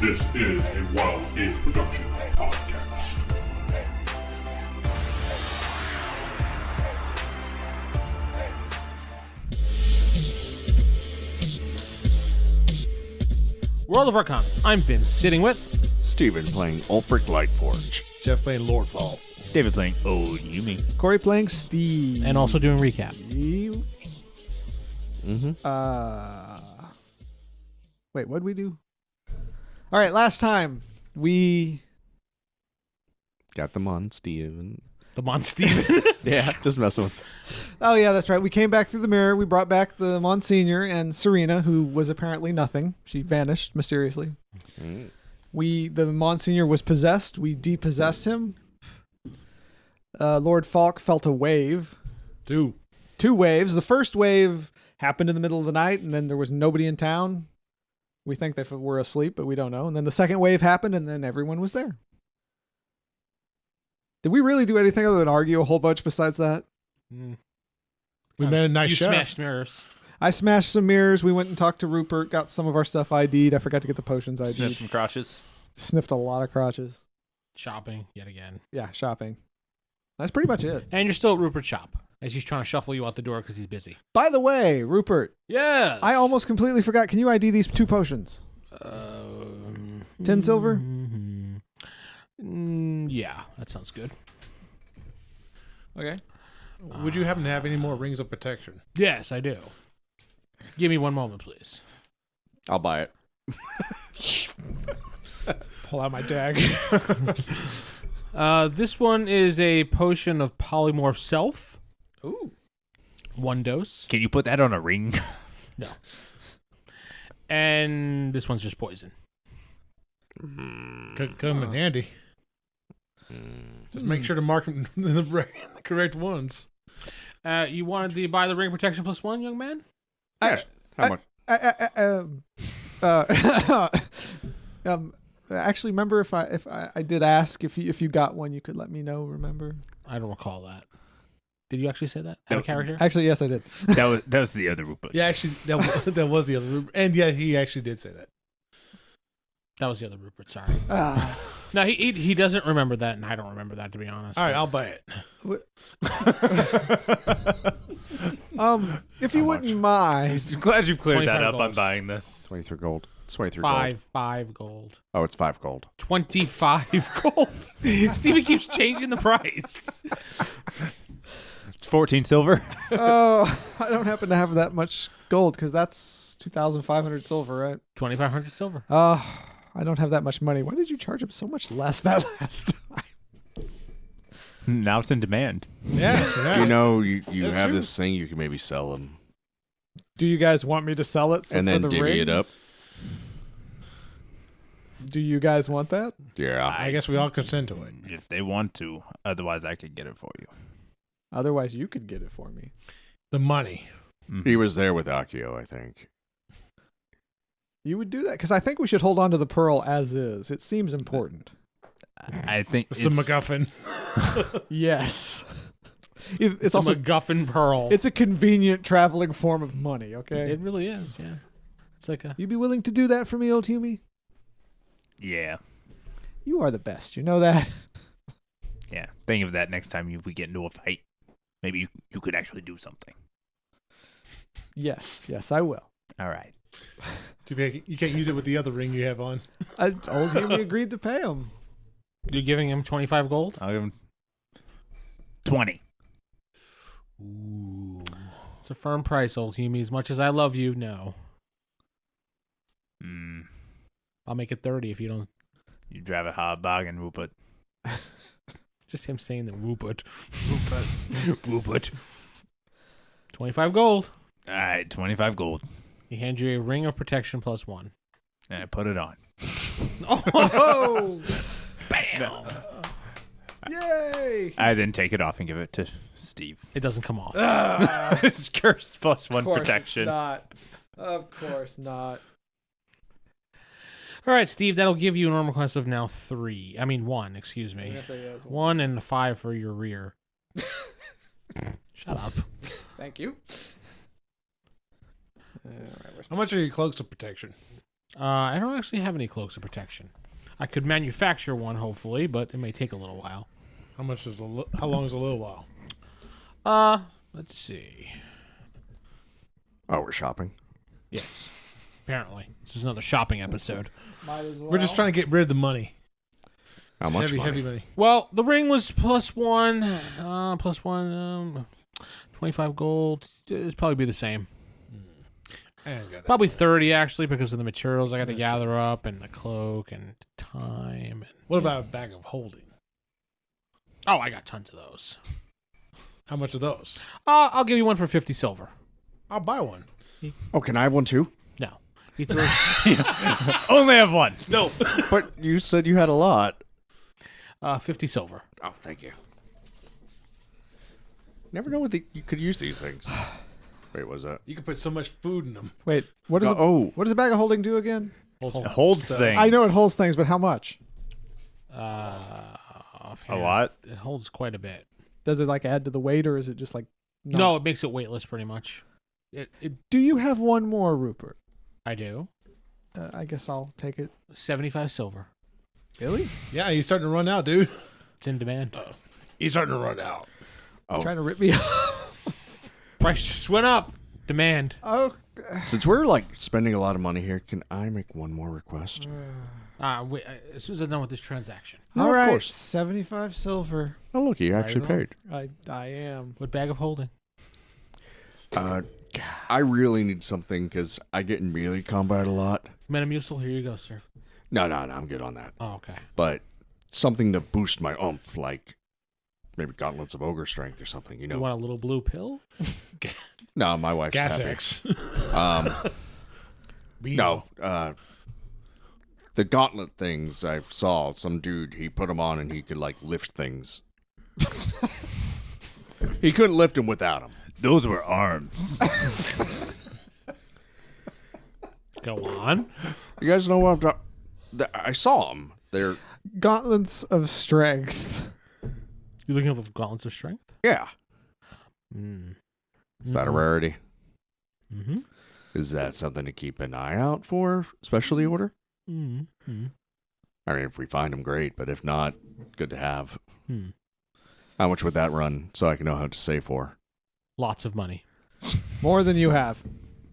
This is a Wild Age Production podcast. World of Arkonis. I'm Vince, sitting with Steven playing Ulfric Lightforge. Geoff playing Lord Faulk. David playing Old Humey. Corey playing Steve. and also doing recap. Wait, what'd we do? All right, last time we Got them on Steven. The Mon Steven. Yeah, just messing with. Oh yeah, that's right. We came back through the mirror. We brought back the Monsignor and Serena, who was apparently nothing. She vanished mysteriously. The Monsignor was possessed. We depossessed him. Lord Faulk felt a wave. Two waves. The first wave happened in the middle of the night, and then there was nobody in town. We think they were asleep, but we don't know. And then the second wave happened, and then everyone was there. Did we really do anything other than argue a whole bunch besides that? We made a nice You sheriff. smashed mirrors. I smashed some mirrors. We went and talked to Rupert, got some of our stuff ID'd. I forgot to get the potions ID'd. Sniff some crotches. Sniffed a lot of crotches. Shopping, yet again. Yeah, shopping. That's pretty much it. And you're still at Rupert's shop, as he's trying to shuffle you out the door because he's busy. By the way, Rupert, Yes! I almost completely forgot. Can you ID these 2 potions? 10 silver? Yeah, that sounds good. Okay. Would you happen to have any more rings of protection? Yes, I do. Give me one moment, please. I'll buy it. Pull out my tag. This one is a potion of Polymorph Self. Ooh. 1 dose. Can you put that on a ring? No. And this one's just poison. Could come in handy. Just make sure to mark them the correct ones. You wanted to buy the ring protection +1, young man? Yes. How much? Actually, remember if I did ask if you got one, you could let me know. Remember? I don't recall that. Did you actually say that? No. Out of character? Actually, yes, I did. That was the other Rupert. Yeah, actually, that was the other Rupert. And yeah, he actually did say that. That was the other Rupert, sorry. No, he doesn't remember that, and I don't remember that, to be honest. All right, I'll buy it. If you wouldn't mind. I'm glad you cleared that 25 up. gold. I'm buying this. 23 gold. It's 23 gold. Five gold. Oh, it's 5 gold. 25 gold. Steven keeps changing the price. 14 silver. Oh, I don't happen to have that much gold because that's 2,500 silver, right? 2,500 silver. I don't have that much money. Why did you charge him so much less that last time? Now it's in demand. Yeah. You know, you That's have true. this thing, you can maybe sell them. Do you guys want me to sell it and for then the divvy ring? it up. Do you guys want that? Yeah. I guess we all consent to it. If they want to. Otherwise, I could get it for you. Otherwise, you could get it for me. The money. He was there with Akio, I think. You would do that? Because I think we should hold on to the pearl as is. It seems important. I think It's the MacGuffin. Yes. It's It's also a MacGuffin pearl. it's a convenient traveling form of money, okay? It really is, yeah. It's like a... You be willing to do that for me, old Humey? Yeah. You are the best. You know that? Yeah. Think of that next time we get into a fight. Maybe you could actually do something. Yes, I will. All right. Too bad you can't use it with the other ring you have on. Old Humey agreed to pay him. You're giving him 25 gold? I'll give him 20. Ooh. It's a firm price, old Humey. As much as I love you, no. I'll make it 30 if you don't... You drive a hard bargain, Rupert. Just him saying the Rupert. Rupert. 25 gold. All right, 25 gold. He hands you a ring of protection +1. And I put it on. Oh! Bam! Yay! I then take it off and give it to Steve. It doesn't come off. It's cursed +1 Of course protection. Not. Of course not. All right, Steve, that'll give you a normal quest of now 1, excuse me. Yes, I guess. 1 and a 5 for your rear. Shut up. Thank you. How much are your cloaks of protection? I don't actually have any cloaks of protection. I could manufacture one, hopefully, but it may take a little while. How long is a little while? Let's see. Oh, we're shopping. Yes. Apparently. This is another shopping episode. We're just trying to get rid of the money. How It's much heavy money? Well, the ring was +1, 25 gold. It'd probably be the same. I ain't got that. Probably 30, actually, because of the materials I got to That's gather up and the cloak and time. What about a bag of holding? Oh, I got tons of those. How much are those? I'll give you one for 50 silver. I'll buy one. Oh, can I have one too? No. He threw Only have one. No. But you said you had a lot. 50 silver. Oh, thank you. Never know what you could use these things. Wait, what was that? You can put so much food in them. Wait, what does what does a bag of holding do again? It holds things. I know it holds things, but how much? A Offhand, lot. It holds quite a bit. Does it like add to the weight, or is it just like No, it makes it weightless pretty much. Do you have one more, Rupert? I do. I guess I'll take it. 75 silver. Really? Yeah, he's starting to run out, dude. It's in demand. He's starting to run out. Oh. Trying to rip me off. Price just went up. Demand. Oh, Since we're like spending a lot of money here, can I make one more request? Wait, as soon as I'm done with this transaction. No, all of right. course. 75 silver. Oh, look, you actually Right paid. I am. What bag of holding? I really need something because I get in melee combat a lot. Metamucil, here you go, sir. No, I'm good on that. Oh, okay. But something to boost my oomph, like maybe Gauntlets of Strength or something. You Do know? you want a little blue pill? No, my wife's Gas happy. X. No, the gauntlet things I saw, some dude, he put them on and he could like lift things. He couldn't lift them without them. Those were arms. Go on. You guys know what I'm talking? I saw them. They're Gauntlets of Strength. You looking at the Gauntlets of Strength? yeah. Mm. Is that a rarity? Mm-hmm. Is that something to keep an eye out for? Specialty order? Mm-hmm. I mean, if we find them, great. But if not, good to have. Hmm. How much would that run so I can know how to save for? Lots of money. More than you have.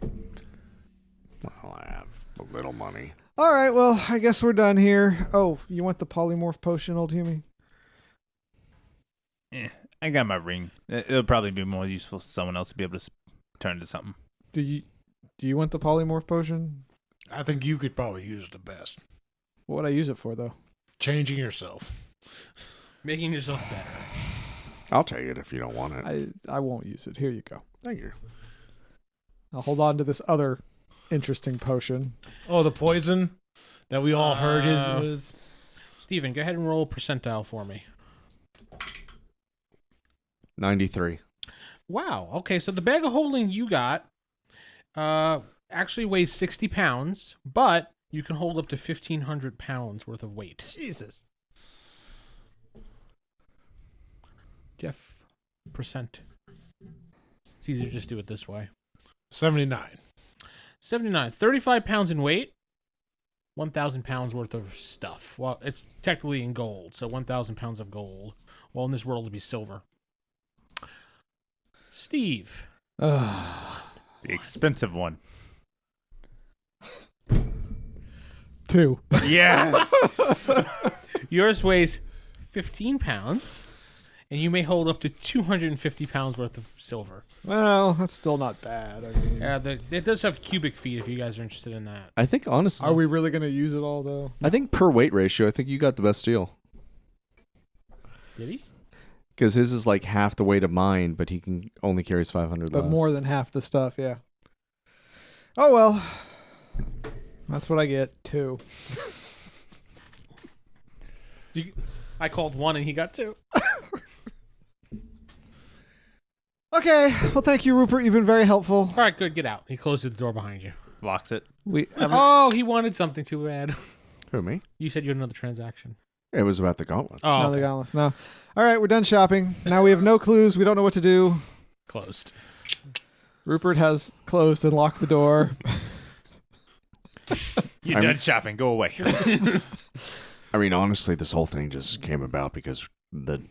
Well, I have a little money. All right, well, I guess we're done here. Oh, you want the polymorph potion, old Humey? I got my ring. It'll probably be more useful for someone else to be able to turn into something. Do you want the polymorph potion? I think you could probably use it the best. What would I use it for, though? Changing yourself. Making yourself better. I'll take it if you don't want it. I won't use it. Here you go. Thank you. I'll hold on to this other interesting potion. Oh, the poison that we all heard was. Steven, go ahead and roll percentile for me. 93. Wow. Okay, so the bag of holding you got actually weighs 60 pounds, but you can hold up to 1,500 pounds worth of weight. Jesus. Geoff, percent. It's easier to just do it this way. 79. 79. 35 pounds in weight. 1,000 pounds worth of stuff. Well, it's technically in gold, so 1,000 pounds of gold. Well, in this world, it'd be silver. Steve. The expensive one. 2. Yes. Yours weighs 15 pounds, and you may hold up to 250 pounds worth of silver. Well, that's still not bad. I mean, It does have cubic feet if you guys are interested in that. I think, honestly, are we really going to use it all, though? I think per weight ratio, I think you got the best deal. Did he? Because his is like half the weight of mine, but he can only carries 500 But less. more than half the stuff, yeah. Oh, well. That's what I get, 2. I called 1 and he got 2. Okay. Well, thank you, Rupert. You've been very helpful. All right, good. Get out. He closes the door behind you. Locks it. Oh, he wanted something too bad. Who, me? You said you had another transaction. It was about the gauntlets. Oh, No, okay. the gauntlets. No. All right, we're done shopping. Now we have no clues. We don't know what to do. Closed. Rupert has closed and locked the door. You're done shopping. Go away. I mean, honestly, this whole thing just came about because Dunn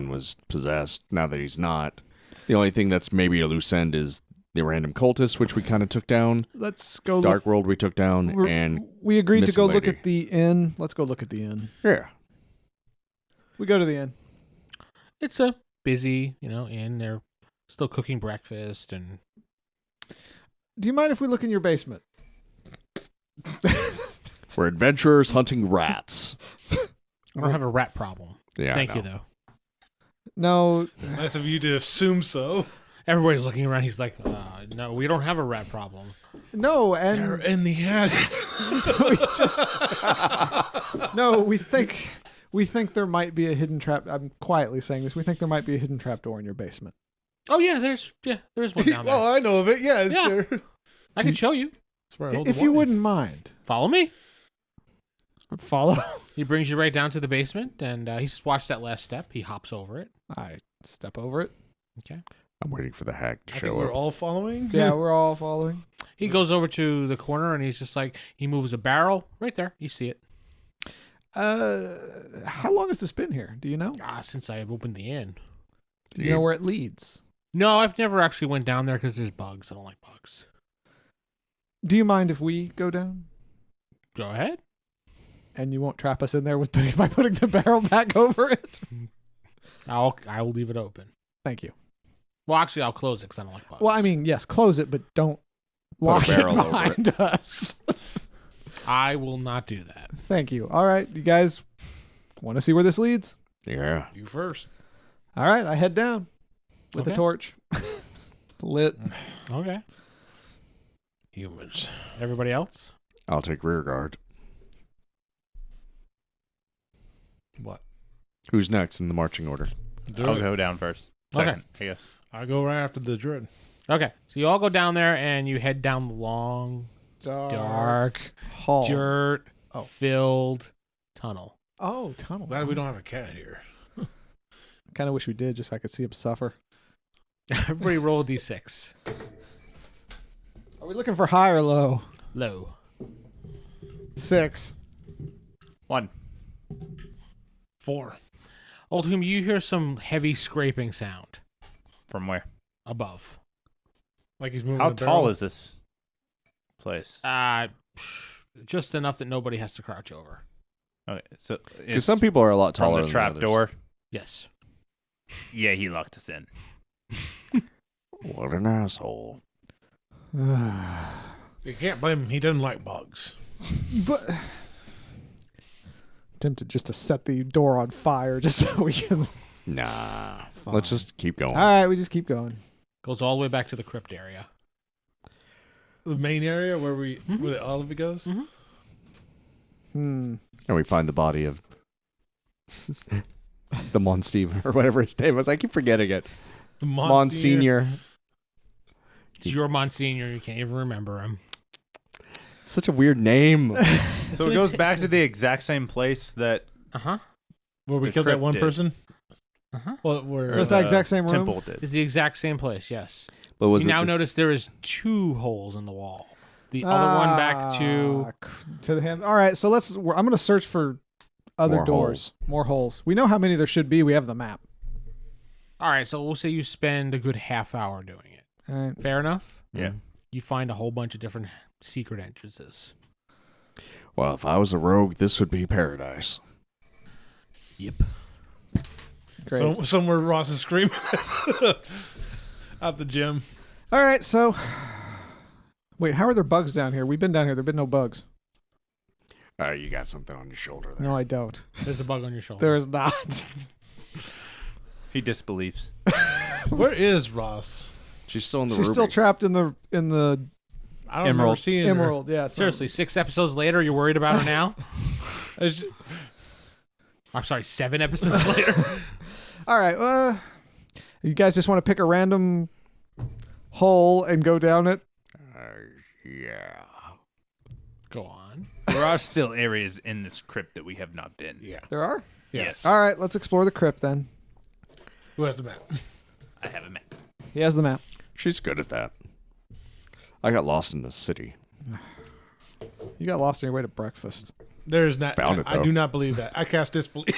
was possessed. Now that he's not, the only thing that's maybe a loose end is the random cultist, which we kind of took down. Let's go. Dark World we took down, and we agreed to go Missing look Lady. at the inn. Let's go look at the inn. yeah. We go to the inn. It's a busy, inn. They're still cooking breakfast and. Do you mind if we look in your basement? We're adventurers hunting rats. I don't have a rat problem. Yeah, Thank I you, know. though. No. Nice of you to assume so. Everybody's looking around. He's like, no, we don't have a rat problem. No, They're and in the attic. no, we think there might be a hidden trap. I'm quietly saying this. We think there might be a hidden trap door in your basement. Oh, yeah, there is one down there. Well, I know of it. Yeah, it's Yeah. there. I can show you. That's where I hold the If you wine. wouldn't mind, Follow me. follow. He brings you right down to the basement, and he's watched that last step. He hops over it. I step over it. Okay. I'm waiting for the hag to I think show we're up. all following. Yeah, we're all following. He goes over to the corner, and he's just like, he moves a barrel right there. You see it. How long has this been here? Do you know? Since I opened the inn. Do you know where it leads? No, I've never actually went down there because there's bugs. I don't like bugs. Do you mind if we go down? Go ahead. And you won't trap us in there with by putting the barrel back over it? I'll leave it open. Thank you. Well, actually, I'll close it because I don't like bugs. Well, I mean, yes, close it, but don't lock it barrel over it. behind us. I will not do that. Thank you. All right, you guys want to see where this leads? Yeah. You first. All right, I head down with the Okay. torch. Lit. Okay. Humans. Everybody else? I'll take rear guard. What? Who's next in the marching order? I'll go down first. Second, I guess. I go right after the Druid. Okay. So you all go down there, and you head down the long, dark, hall. dirt filled tunnel. Oh, tunnel. Glad we don't have a cat here. Kind of wish we did, just so I could see him suffer. Everybody roll a d6. Are we looking for high or low? Low. 6. 1. 4. Old Humey, you hear some heavy scraping sound From where? above. Like he's moving. How the tall barrel. is this place? Just enough that nobody has to crouch over. Okay, so Because some people are a lot from taller the than trap others. door. Yes. Yeah, he locked us in. What an asshole. You can't blame him. He doesn't like bugs. But tempted just to set the door on fire just so we can. Nah. Fine. Let's just keep going. All right, we just keep going. Goes all the way back to the crypt area. The main area where Mhm. where all of it goes. Mhm. And we find the body of the Monsignor or whatever his name was. I keep forgetting it. The Monsignor. It's your Monsignor. You can't even remember him. Such a weird name. So it goes back to the exact same place that Uh-huh. Where we The killed that crypt one did. person. Uh-huh. Well, where So it's that the exact same room? temple did. It's the exact same place, yes. But was You it now this- notice there is 2 holes in the wall. The other one back to... the hand. All right, so I'm going to search for other More doors, more holes. We know how many there should be. We have the map. All right, so we'll say you spend a good half hour doing it. All right. Fair enough? Yeah. You find a whole bunch of different secret entrances. Well, if I was a rogue, this would be paradise. Yep. Great. So, somewhere Ross is screaming out the gym. All right, so wait, how are there bugs down here? We've been down here. There've been no bugs. You got something on your shoulder there. No, I don't. There's a bug on your shoulder. There is not. He disbelieves. Where is Ross? She's still in the She's ruby. still trapped in the I don't remember Emerald. seeing her. emerald. Yeah, so- Seriously, 6 episodes later, you're worried about her now? It's- I'm sorry, 7 episodes later? All right. You guys just want to pick a random hole and go down it? Yeah. Go on. There are still areas in this crypt that we have not been. Yeah. There are. Yes. All right, let's explore the crypt then. Who has the map? I have a map. He has the map. She's good at that. I got lost in the city. You got lost on your way to breakfast. There is not. Found it, I though. do not believe that. I cast disbelief.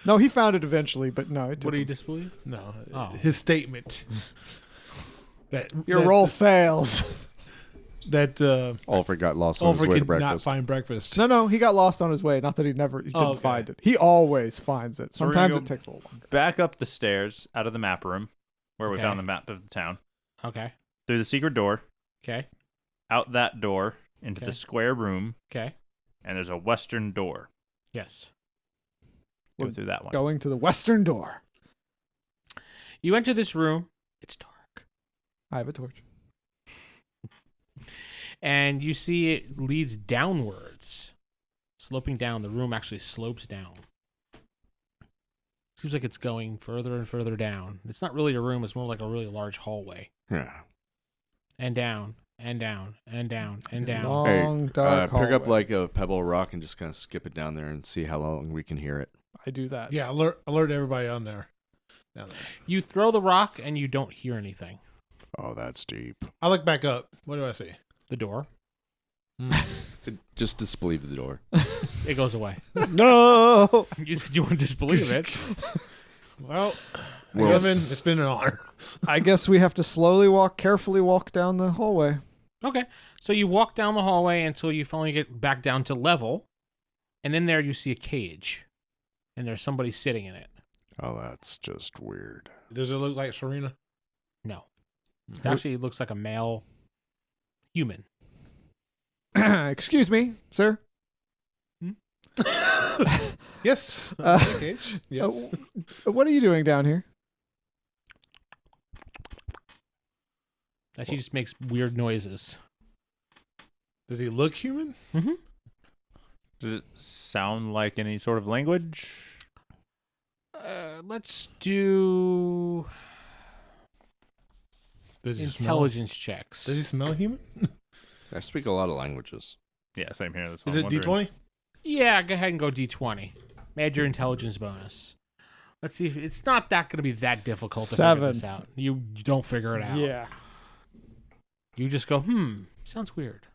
No, he found it eventually, but no. It What do you took him. disbelieve? No, Oh. his statement that Your roll fails. that Ulfric got lost on his Ulfric way to could not breakfast. find breakfast. No, he got lost on his way. Not that he didn't okay. find it. He always finds it. So we're Sometimes gonna it go takes a little longer. Back up the stairs out of the map room where we Okay. found the map of the town. Okay. Through the secret door, Okay. out that door, into Okay. the square room, Okay. and there's a western door. Yes. Go We're through that one. Going to the western door. You enter this room. It's dark. I have a torch. And you see it leads downwards. Sloping down. The room actually slopes down. Seems like it's going further and further down. It's not really a room. It's more like a really large hallway. Yeah. And down. And down. And down. And down. Long, dark pick up hallway. like a pebble rock and just kind of skip it down there and see how long we can hear it. I do that. Yeah, alert everybody on there. Down there. You throw the rock and you don't hear anything. Oh, that's deep. I look back up. What do I see? The door. Just disbelieve the door. It goes away. No. You said you wouldn't disbelieve it. Well, Well, gentlemen, it's been an honor. I guess we have to carefully walk down the hallway. Okay. So you walk down the hallway until you finally get back down to level. And in there you see a cage. And there's somebody sitting in it. Oh, that's just weird. Does it look like Serena? No. It actually looks like a male human. Excuse me, sir. Yes. Uh, Yes. What are you doing down here? She just makes weird noises. Does he look human? Mm-hmm. Does it sound like any sort of language? Let's do Does he intelligence checks. Smell? Does he smell human? I speak a lot of languages. Yeah, same here. That's what Is I'm it wondering. D20? Yeah, go ahead and go D20. Add your intelligence bonus. Let's see if it's not that going to be that difficult to figure this 7. out. You don't figure it out. Yeah. You just go, sounds weird.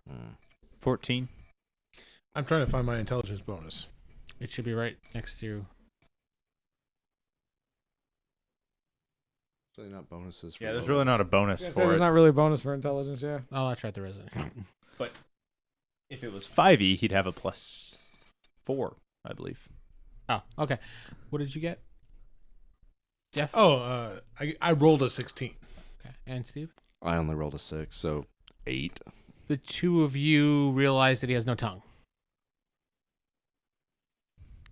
14. I'm trying to find my intelligence bonus. It should be right next to. Really not bonuses. For Yeah, there's really not a bonus So for there's it. not really a bonus for intelligence, yeah. Oh, that's right, there isn't. If it was 5e, he'd have a +4, I believe. Oh, okay. What did you get? Geoff? Oh, I rolled a 16. Okay. And Steve? I only rolled a 6, so 8. The two of you realize that he has no tongue.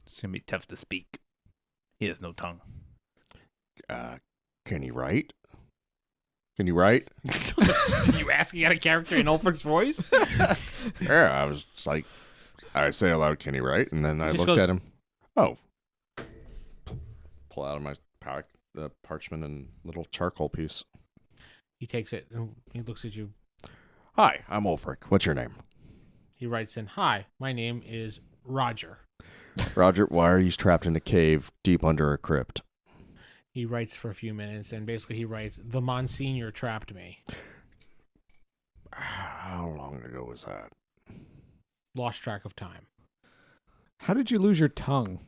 It's going to be tough to speak. He has no tongue. Can he write? Can you write? You asking out a character in Ulfric's voice? Yeah, I was just like, I say aloud, can he write? And then I just looked goes- at him. Oh. Pull out of my pack the parchment and little charcoal piece. He takes it and he looks at you. Hi, I'm Ulfric. What's your name? He writes in, "Hi, my name is Roger." Roger, why are you trapped in a cave deep under a crypt? He writes for a few minutes and basically he writes, "The Monsignor trapped me. How long ago was that? Lost track of time." How did you lose your tongue?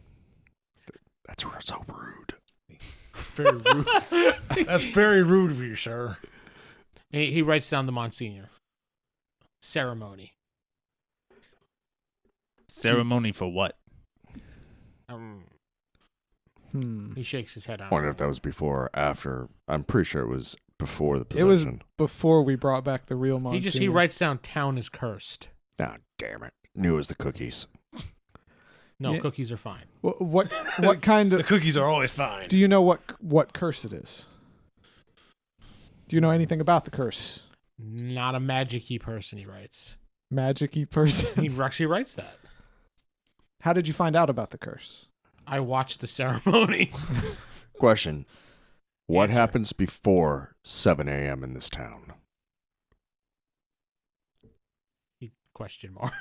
That's so rude. That's very rude. That's very rude of you, sir. He writes down the Monsignor. Ceremony. Ceremony for what? Hmm. He shakes his head on I wonder if that was before or after. I'm pretty sure it was before the It was possession. before we brought back the real Monsignor. He writes down town is cursed. Ah, damn it. Knew it was the cookies. No, Yeah. cookies are fine. What kind The of... cookies are always fine. Do you know what curse it is? Do you know anything about the curse? Not a magic-y person, he writes. Magic-y person? He actually writes that. How did you find out about the curse? I watched the ceremony. Question. What Answer. happens before 7 a.m. in this town? Question mark.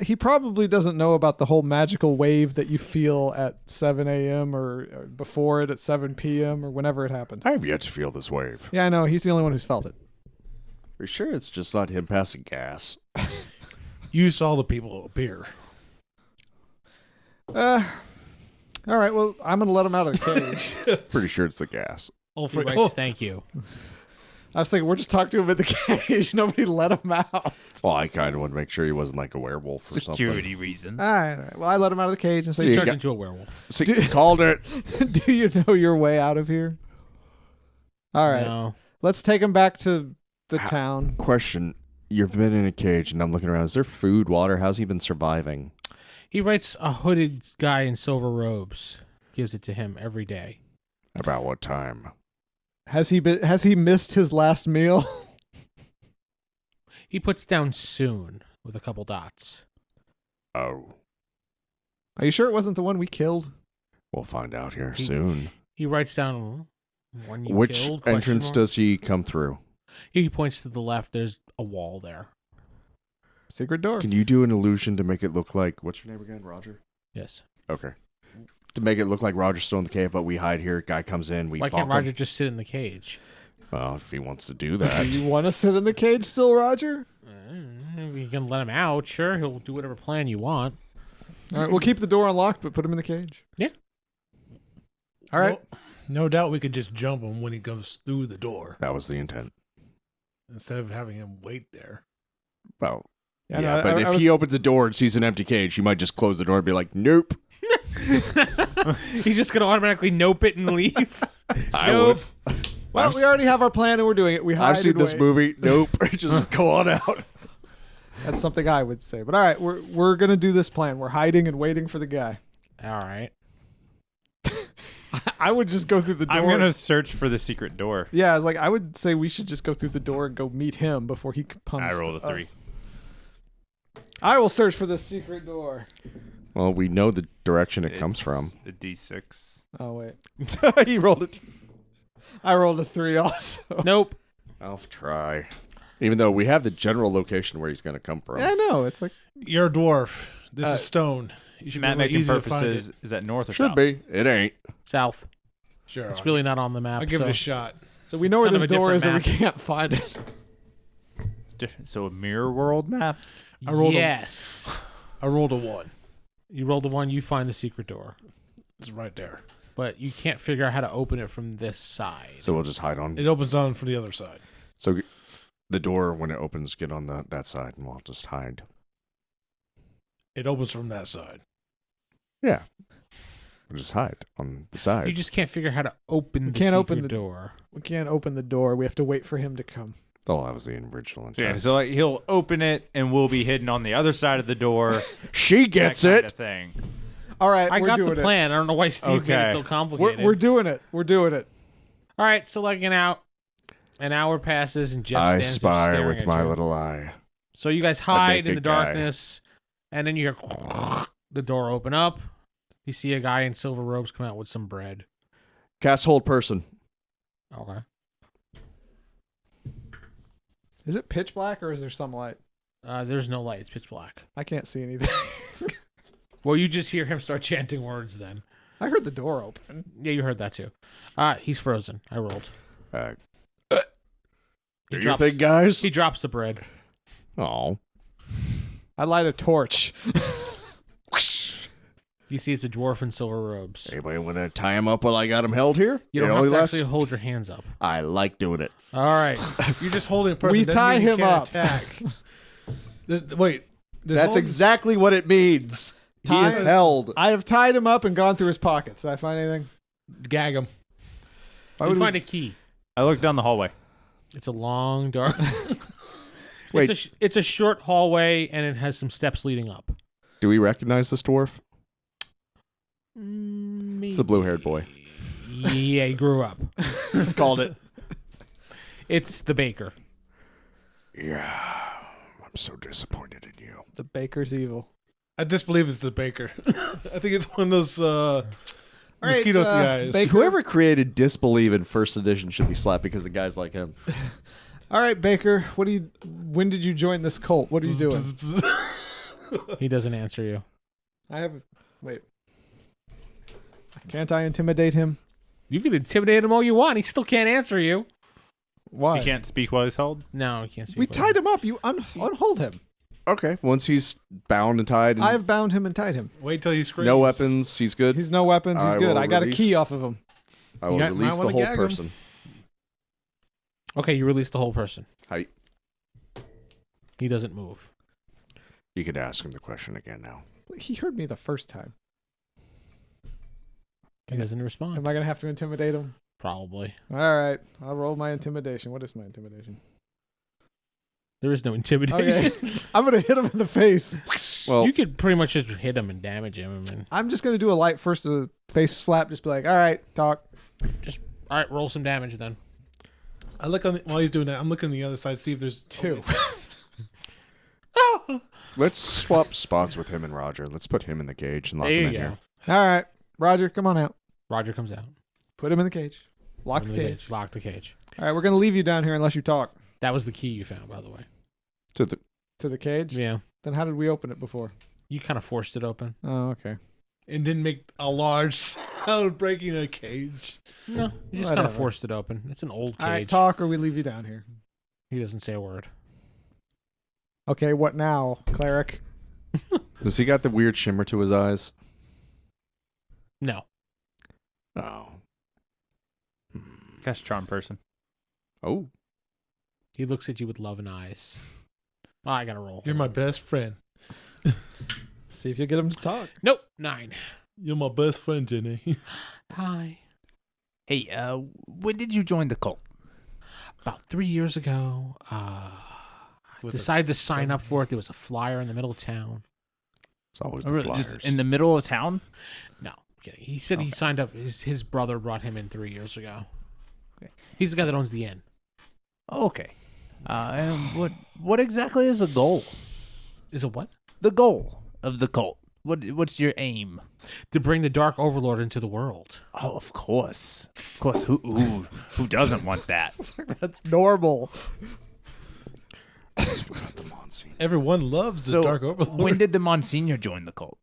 He probably doesn't know about the whole magical wave that you feel at 7 a.m. or before it at 7 p.m. or whenever it happens. I have yet to feel this wave. Yeah, I know. He's the only one who's felt it. Are you sure it's just not him passing gas? You saw the people appear. All right, well, I'm going to let him out of the cage. Pretty sure it's the gas. He Ulfric, writes, thank you. I was thinking, we're just talking to him in the cage. Nobody let him out. Well, I kind of want to make sure he wasn't like a werewolf or something. Security reasons. All right. Well, I let him out of the cage and See, say, He you turns got- into a werewolf. See, called it. do you know your way out of here? All right. No. Let's take him back to the town. Question. You've been in a cage, and I'm looking around. Is there food, water? How's he been surviving? He writes a hooded guy in silver robes. Gives it to him every day. About what time? Has he missed his last meal? He puts down soon with a couple dots. Oh, Are you sure it wasn't the one we killed? we'll find out here soon. He writes down one you Which killed, entrance question mark. does he come through? He points to the left. There's a wall there. Secret door. Can you do an illusion to make it look like... What's your name again? Roger? Yes. Okay. To make it look like Roger's still in the cave, but we hide here. Guy comes in. We Why can't bonk Roger him. just sit in the cage? Well, if he wants to do Do that. you want to sit in the cage still, Roger? If you can let him out, sure. He'll do whatever plan you want. All right, we'll keep the door unlocked, but put him in the cage. Yeah. All right. No doubt we could just jump him when he goes through the door That was the intent. instead of having him wait there. Well, Yeah, yeah, no, but if he opens the door and sees an empty cage, he might just close the door and be like, nope. He's just going to automatically nope it and leave. I Nope. would. Well, we already have our plan and we're doing it. We hide I've seen and this wait. movie. Nope. Just go on out. That's something I would say. But all right, we're gonna do this plan. We're hiding and waiting for the guy. All right. I would just go through the door. I'm gonna search for the secret door. Yeah, I was like, I would say we should just go through the door and go meet him before he comes. I rolled to a 3. us. I will search for the secret door. Well, we know the direction it comes from. A D6. Oh wait, He rolled it. I rolled a 3 also. Nope. I'll try. Even though we have the general location where he's going to come from. Yeah, I know. It's like You're a dwarf. This is stone. You should Map be making easy to find purposes, it. is that north or Should south? be. It ain't. South. Sure. It's really not on the map. I'll give so. it a shot. so we know where Kind of this a door different is and we map. can't find it. So a mirror world map? I rolled yes. I rolled a 1. You roll the one, you find the secret door. It's right there. But you can't figure out how to open it from this side. So we'll just hide on. It opens on from the other side. So the door, when it opens, get on that side and we'll just hide. It opens from that side. Yeah. We'll just hide on the side. You just can't figure out how to open the can't secret open the- door. We can't open the door. We have to wait for him to come. Oh, that was the original intent. Yeah, so like he'll open it and we'll be hidden on the other side of the door. She gets that it. kind of thing. All right, I we're got doing the plan. I don't know why Steve made it Okay. so complicated. We're doing it. We're doing it. All right, so like an hour passes and Jeff I stands there spy staring with at my you. little eye. So you guys hide in naked the guy. darkness, and then you hear the door open up. You see a guy in silver robes come out with some bread. Cast hold person. Okay. Is it pitch black or is there some light? There's no light. It's pitch black. I can't see anything. Well, you just hear him start chanting words then. I heard the door open. Yeah, you heard that too. He's frozen. I rolled. Do He your drops, thing, guys. he drops the bread. Oh. I light a torch. You see it's a dwarf in silver robes. Anybody want to tie him up while I got him held here? You It don't only have to lasts- actually hold your hands up. I like doing it. All right. You're just holding a person. We doesn't tie mean you him can't up. Attack. Wait. Does That's holding- exactly what it means. He is Tie- held. I have tied him up and gone through his pockets. Did I find anything? Gag him. Why You would we- find a key. I look down the hallway. It's a long, dark. Wait. It's a short hallway, and it has some steps leading up. Do we recognize this dwarf? Maybe. It's the blue-haired boy. Yeah, he grew up. Called it. It's the baker. Yeah. I'm so disappointed in you. The baker's evil. I disbelieve it's the baker. I think it's one of those mosquito guys. Baker. Whoever created disbelieve in first edition should be slapped because the guys like him. All right, Baker. When did you join this cult? What are you doing? He doesn't answer you. Wait. Can't I intimidate him? You can intimidate him all you want. He still can't answer you. Why? He can't speak while he's held? No, he can't speak. We tied him up. You unhold him. Okay, once he's bound and tied, and I've bound him and tied him. Wait till he screams. no weapons, he's good. He's no weapons. He's I good. will I got a key release- off of him. I will might release the wanna whole gag him. person. Okay, you release the whole person. Hi. He doesn't move. You could ask him the question again now. He heard me the first time. He doesn't respond. Am I gonna have to intimidate him? Probably. All right. I'll roll my intimidation. What is my intimidation? There is no intimidation. Okay. I'm gonna hit him in the face. Well, You could pretty much just hit him and damage him. And I'm just gonna do a light first face slap. Just be like, all right, talk. all right, roll some damage then. I look on while he's doing that. I'm looking on the other side to see if there's 2. let's swap spots with him and Roger. Let's put him in the cage and lock There him you in go. here. All right, Roger, come on out. Roger comes out. Put him in the cage. Lock Put the him in cage. Lock the cage. All right, we're gonna leave you down here unless you talk. That was the key you found, by the way. To the To the cage. Yeah. Then how did we open it before? You kind of forced it open. Oh, okay. and didn't make a large sound breaking a cage. No, you just kind of Whatever. forced it open. It's an old cage. All right, talk or we leave you down here. He doesn't say a word. Okay, what now, Cleric? Does he got the weird shimmer to his eyes? No. Oh. Cast charm person. Oh. He looks at you with love and eyes. Oh, I gotta roll. You're my best friend. See if you get him to talk. Nope. 9. You're my best friend, Jenny. Hi. Hey, when did you join the cult? About 3 years ago, I decided to sign up for it. There was a flyer in the middle of town. It's always Oh, the really? flyers. Just in the middle of town? No, I'm kidding. He said he signed up. His brother brought him in 3 years ago. Okay. He's the guy that owns the inn. Oh, okay. And what exactly is the goal? Is it what? The goal of the cult. What's your aim? To bring the Dark Overlord into the world. Oh, of course. Of course. Who doesn't want that? That's normal. Everyone loves the So, Dark Overlord. when did the Monsignor join the cult?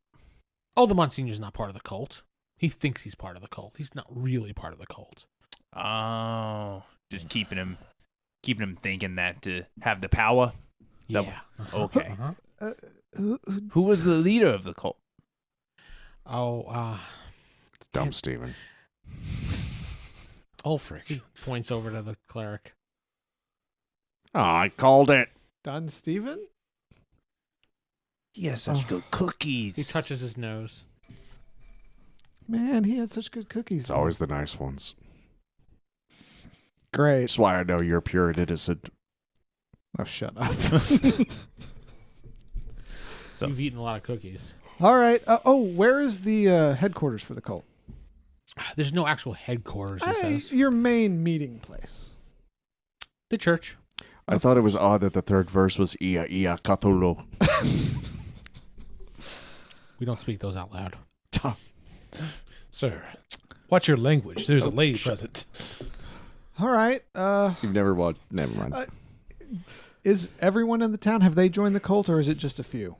Oh, the Monsignor's not part of the cult. He thinks he's part of the cult. He's not really part of the cult. Oh, just keeping him thinking that to have the power. Is that Yeah. okay. Uh-huh. Who was the leader of the cult? Oh, Dumb Steven. Ulfric. he points over to the cleric. Oh, I called it. Done, Steven? He has such good cookies. He touches his nose. Man, he had such good cookies. It's always the nice ones. Great. That's why I know you're pure and innocent. Oh, shut up. So- You've eaten a lot of cookies. All right. Where is the headquarters for the cult? There's no actual headquarters, he says. Your main meeting place. The church. I thought it was odd that the third verse was Ia Ia Cthulhu. We don't speak those out loud. Sir, watch your language. There's a lady present. All right. You've never watched. Never mind. Is everyone in the town, have they joined the cult, or is it just a few?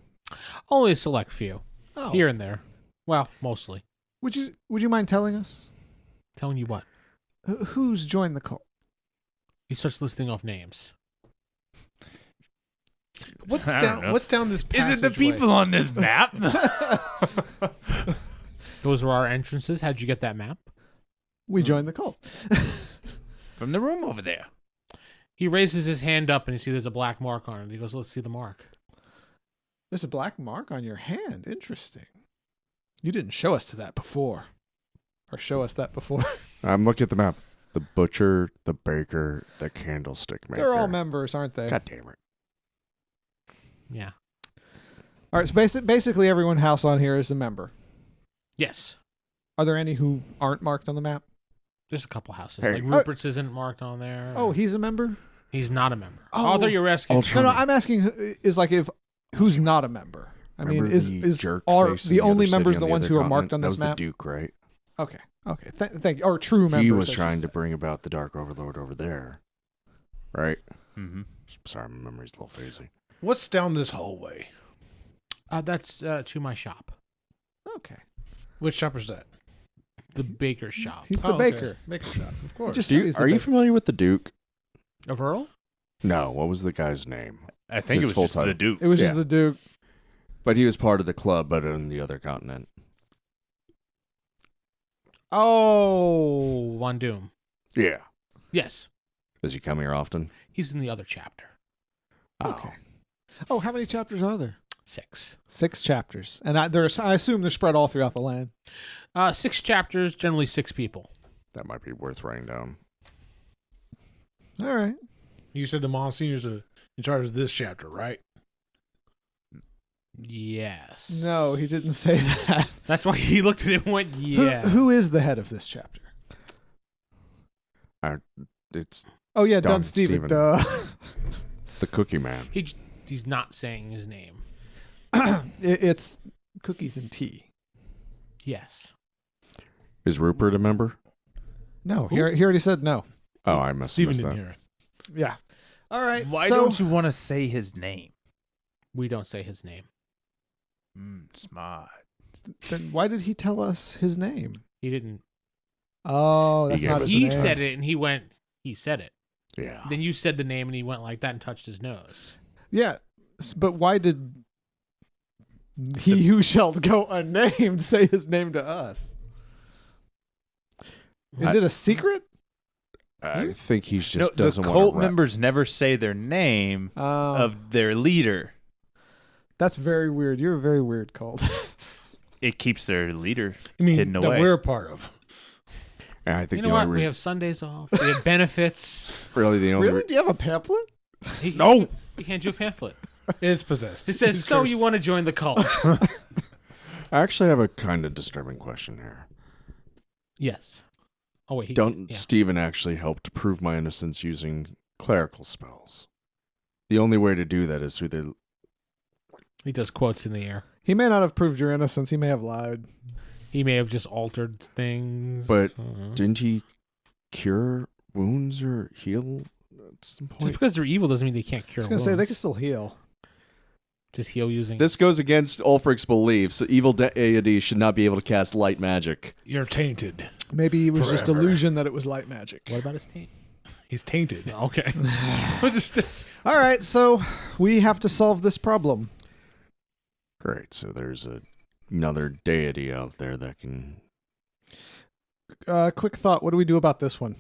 Only a select few. Oh. Here and there. Well, mostly. Would you mind telling us? Telling you what? Who's joined the cult? He starts listing off names. What's I don't down? know. What's down this Is passageway? it the people on this map? Those are our entrances. How'd you get that map? We joined the cult. From the room over there. He raises his hand up and you see there's a black mark on it. He goes, let's see the mark. There's a black mark on your hand. Interesting. You didn't show us that before. I'm looking at the map. The butcher, the baker, the candlestick maker. They're all members, aren't they? God damn it. Yeah. All right, so basically everyone house on here is a member. Yes. Are there any who aren't marked on the map? There's a couple houses. Hey. Like Rupert's isn't marked on there. Oh, he's a member? He's not a member. Oh. Oh, I thought you were asking. No, I'm asking is like if who's not a member. I mean, Remember is the jerk are face in the only other city members on the ones other who are marked continent? on That this was map? the Duke, right? Okay. Thank you. Or true members. He was I should trying to say. bring about the Dark Overlord over there. Right? Mm-hmm. Sorry, my memory's a little phasey. What's down this hallway? That's to my shop. Okay. Which shop is that? The baker's shop. He's the Oh, okay. baker. Baker shop, of course. Just Duke, he's the are you baker. familiar with the Duke? Of Earl? No, what was the guy's name? I think His it was full just title. the Duke. It was Yeah. just the Duke. But he was part of the club, but on the other continent. Oh, Von Doom. Yeah. Yes. Does he come here often? He's in the other chapter. Okay. Oh, how many chapters are there? 6. 6 chapters, and I assume they're spread all throughout the land. 6 chapters, generally 6 people. That might be worth writing down. All right. You said the Monsignors are in charge of this chapter, right? Yes. No, he didn't say that. That's why he looked at it and went, yeah. Who is the head of this chapter? It's Oh yeah, Don Dun Steven. Steven. Duh. it's the Cookie Man. He's not saying his name. It's cookies and tea. Yes. Is Rupert a member? No, he already said no. Oh, I must have Steven missed didn't that. hear it. Yeah. All right. Why so, don't you want to say his name? We don't say his name. Smart. Then why did he tell us his name? He didn't. Oh, that's He not gave his He name. said it, and he went, he said it. Yeah. Then you said the name, and he went like that and touched his nose. Yeah, but why did he who shall go unnamed say his name to us? Is it a secret? I think he just No, doesn't the want cult to rep. members never say their name of their leader. That's very weird. You're a very weird cult. It keeps their leader I mean, hidden that away. we're a part of. And I think You know the what? only We reason, have Sundays off. We have benefits. really the only Really? Do you have a pamphlet? No. You can't do a pamphlet. It's possessed. It says, It's so cursed. you want to join the cult? I actually have a kind of disturbing question here. Yes. Oh, wait. Don't yeah. Steven actually help to prove my innocence using clerical spells? The only way to do that is through the... He does quotes in the air. He may not have proved your innocence. He may have lied. He may have just altered things. But Mhm. didn't he cure wounds or heal at some Just point? because they're evil doesn't mean they can't I cure was going to say, they wounds. can still heal. Just heal using... This goes against Ulfric's beliefs. Evil deities should not be able to cast light magic. You're tainted. Maybe it was just Forever. illusion that it was light magic. What about his team? He's tainted. Okay. All right, so we have to solve this problem. Great. So there's another deity out there that can... Quick thought. What do we do about this one?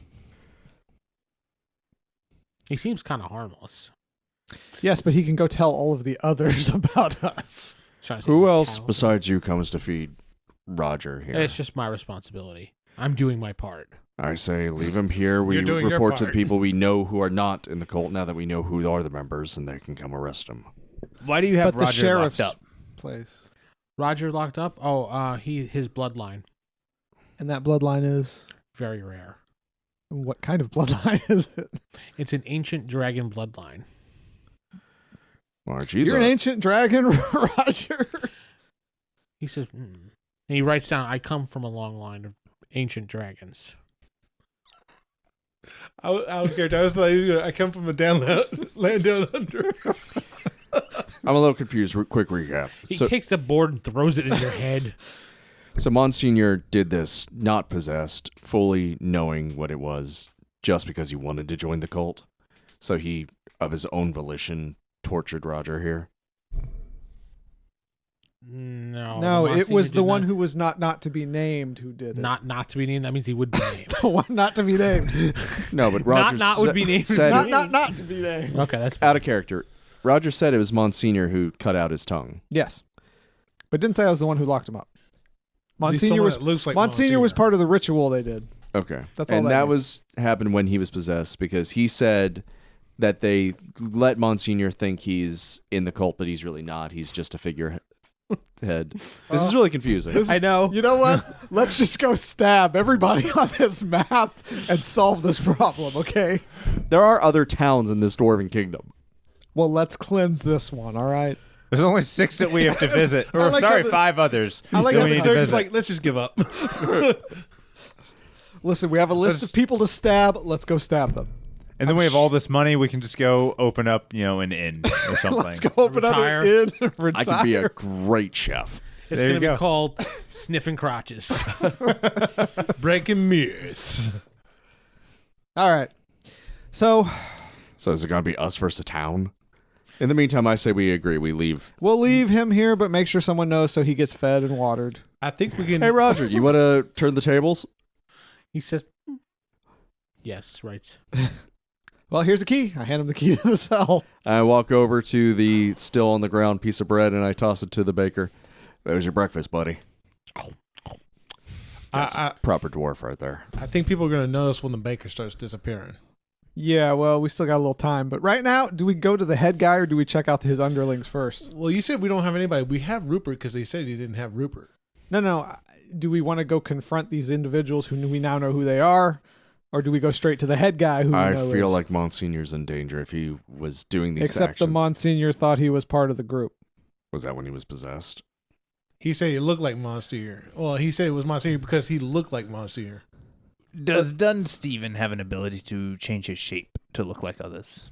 He seems kind of harmless. Yes, but he can go tell all of the others about us. Trying to say Who he's else talented. besides you comes to feed Roger here? It's just my responsibility. I'm doing my part. I say leave him here. We You're doing your report to the part. people we know who are not in the cult now that we know who are the members, and they can come arrest him. Why do you have But the Roger sheriff's locked up? place. Roger locked up? Oh, his bloodline. And that bloodline is... Very rare. What kind of bloodline is it? It's an ancient dragon bloodline. Well, aren't you You're an the- ancient dragon, Roger. He says, And he writes down, I come from a long line of ancient dragons. I was scared. I was like, I come from a land down under. I'm a little confused. Quick recap. He takes the board and throws it in your head. So Monsignor did this not possessed, fully knowing what it was, just because he wanted to join the cult. So he, of his own volition, tortured Roger here. No. No, it Monsignor was did the one not- who was not to be named who did it. Not to be named. That means he would be named. the one not to be named. No, but Roger not would be named. said not to be named. Okay, that's out of character. Roger said it was Monsignor who cut out his tongue. Yes, but didn't say I was the one who locked him up. Least Monsignor someone was that looks like Monsignor was part of the ritual they did. Okay. That's all and that that means. was happened when he was possessed because he said that they let Monsignor think he's in the cult, but he's really not. He's just a figurehead. This is really confusing. This is- I know. You know what? Let's just go stab everybody on this map and solve this problem, okay? There are other towns in this Dwarven kingdom. Well, let's cleanse this one, all right? There's only 6 that we have to visit. Or, like how sorry, the- 5 others I like that how we the need to cleric's visit. like, let's just give up. Listen, we have a list of people to stab. Let's go stab them. And then we have all this money. We can just go open up, an inn or something. Let's go open up Retire. an inn and retire. I could be a great chef. It's There going you to go. be called Sniffing Crotches. Breaking mirrors. All right. So So is it going to be us versus the town? In the meantime, I say we agree. We leave. We'll leave him here, but make sure someone knows so he gets fed and watered. I think we can. Hey, Roger, you want to turn the tables? He says, yes, right. Well, here's the key. I hand him the key to the cell. I walk over to the still on the ground piece of bread and I toss it to the baker. There's your breakfast, buddy. That's proper dwarf right there. I think people are going to notice when the baker starts disappearing. Yeah, well, we still got a little time. But right now, do we go to the head guy or do we check out his underlings first? Well, you said we don't have anybody. We have Rupert because they said he didn't have Rupert. No. Do we want to go confront these individuals who we now know who they are? Or do we go straight to the head guy who I we know feel is? like Monsignor's in danger if he was doing these Except actions. the Monsignor thought he was part of the group. Was that when he was possessed? He said he looked like Monsignor. Well, he said it was Monsignor because he looked like Monsignor. Does Dunsteven have an ability to change his shape to look like others?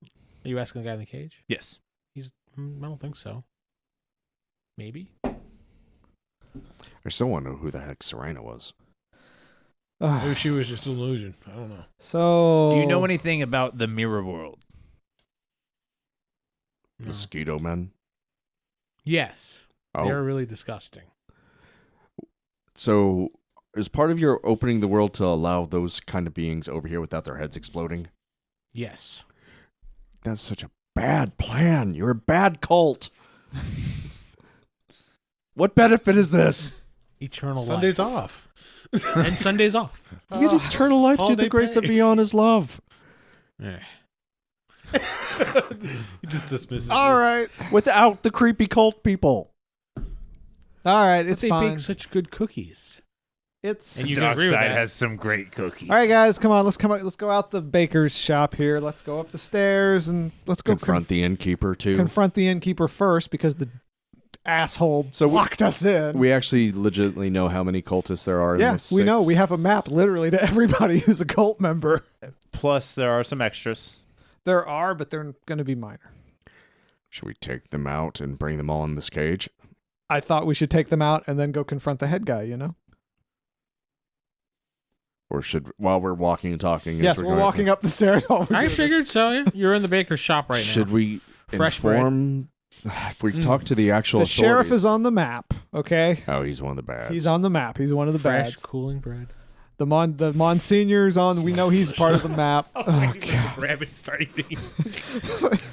Are you asking the guy in the cage? Yes. I don't think so. Maybe. I still want to know who the heck Serena was. Maybe she was just an illusion. I don't know. So, Do you know anything about the mirror world? No. Mosquito men? Yes. Oh. They're really disgusting. So is part of your opening the world to allow those kind of beings over here without their heads exploding? Yes. That's such a bad plan. You're a bad cult. What benefit is this? Eternal Sunday's life. off. And Sunday's off. You get eternal life through holiday the grace of pay. beyond his love. Eh. He just dismisses all it. right. Without the creepy cult people. All right, But it's they fine. bake such good cookies. It's And you The can dark agree with side that. has some great cookies. all right, guys. Come on, let's go out the baker's shop here. Let's go up the stairs and let's go Confront the innkeeper, too. confront the innkeeper first because the asshole locked us in. We actually legitimately know how many cultists there are in yeah, this we know. six. We have a map literally to everybody who's a cult member. Plus, there are some extras. There are, but they're going to be minor. Should we take them out and bring them all in this cage? I thought we should take them out and then go confront the head guy, you know? Or while we're walking and talking... Yes, we're walking up the stairs. I figured so, yeah. You're in the baker's shop right now. Should we Fresh inform... If we talk to the actual The sheriff authorities- is on the map, okay? Oh, he's one of the bads. He's on the map. He's one of the Fresh, bads. cooling bread. The Monsignor's on. We know he's part of the map. Oh, God. Grab it, start eating.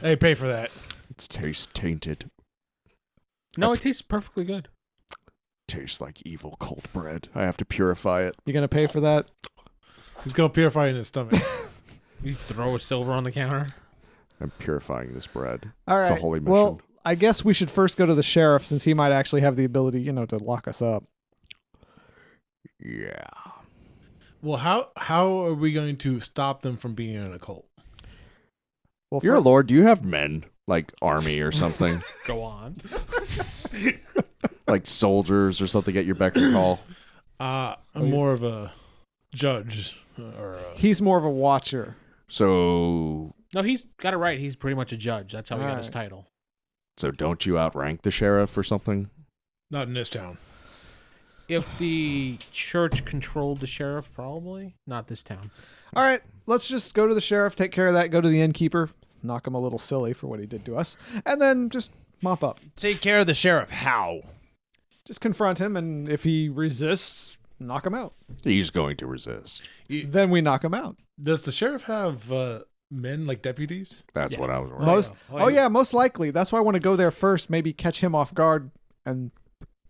Hey, pay for that. It's taste tainted. No, it tastes perfectly good. Tastes like evil cult bread. I have to purify it. You going to pay for that? He's going to purify in his stomach. You throw a silver on the counter. I'm purifying this bread. All right. It's a holy mission. Well, I guess we should first go to the sheriff since he might actually have the ability, to lock us up. Yeah. Well, how are we going to stop them from being in a cult? Well, You're a lord. Do you have men? Like army or something? Go on. Like soldiers or something at your beck and call? I'm more of a judge. He's more of a watcher. So No, he's got it right. He's pretty much a judge. That's how he got his Alright. title. don't you outrank the sheriff or something? Not in this town. If the church controlled the sheriff, probably. Not this town. All right, let's just go to the sheriff, take care of that, go to the innkeeper, knock him a little silly for what he did to us, and then just mop up. Take care of the sheriff. How? Just confront him, and if he resists, knock him out. He's going to resist. Then we knock him out. Does the sheriff have men like deputies? That's Yeah. what I was worried. Most, Oh, yeah, most likely. That's why I want to go there first, maybe catch him off guard, and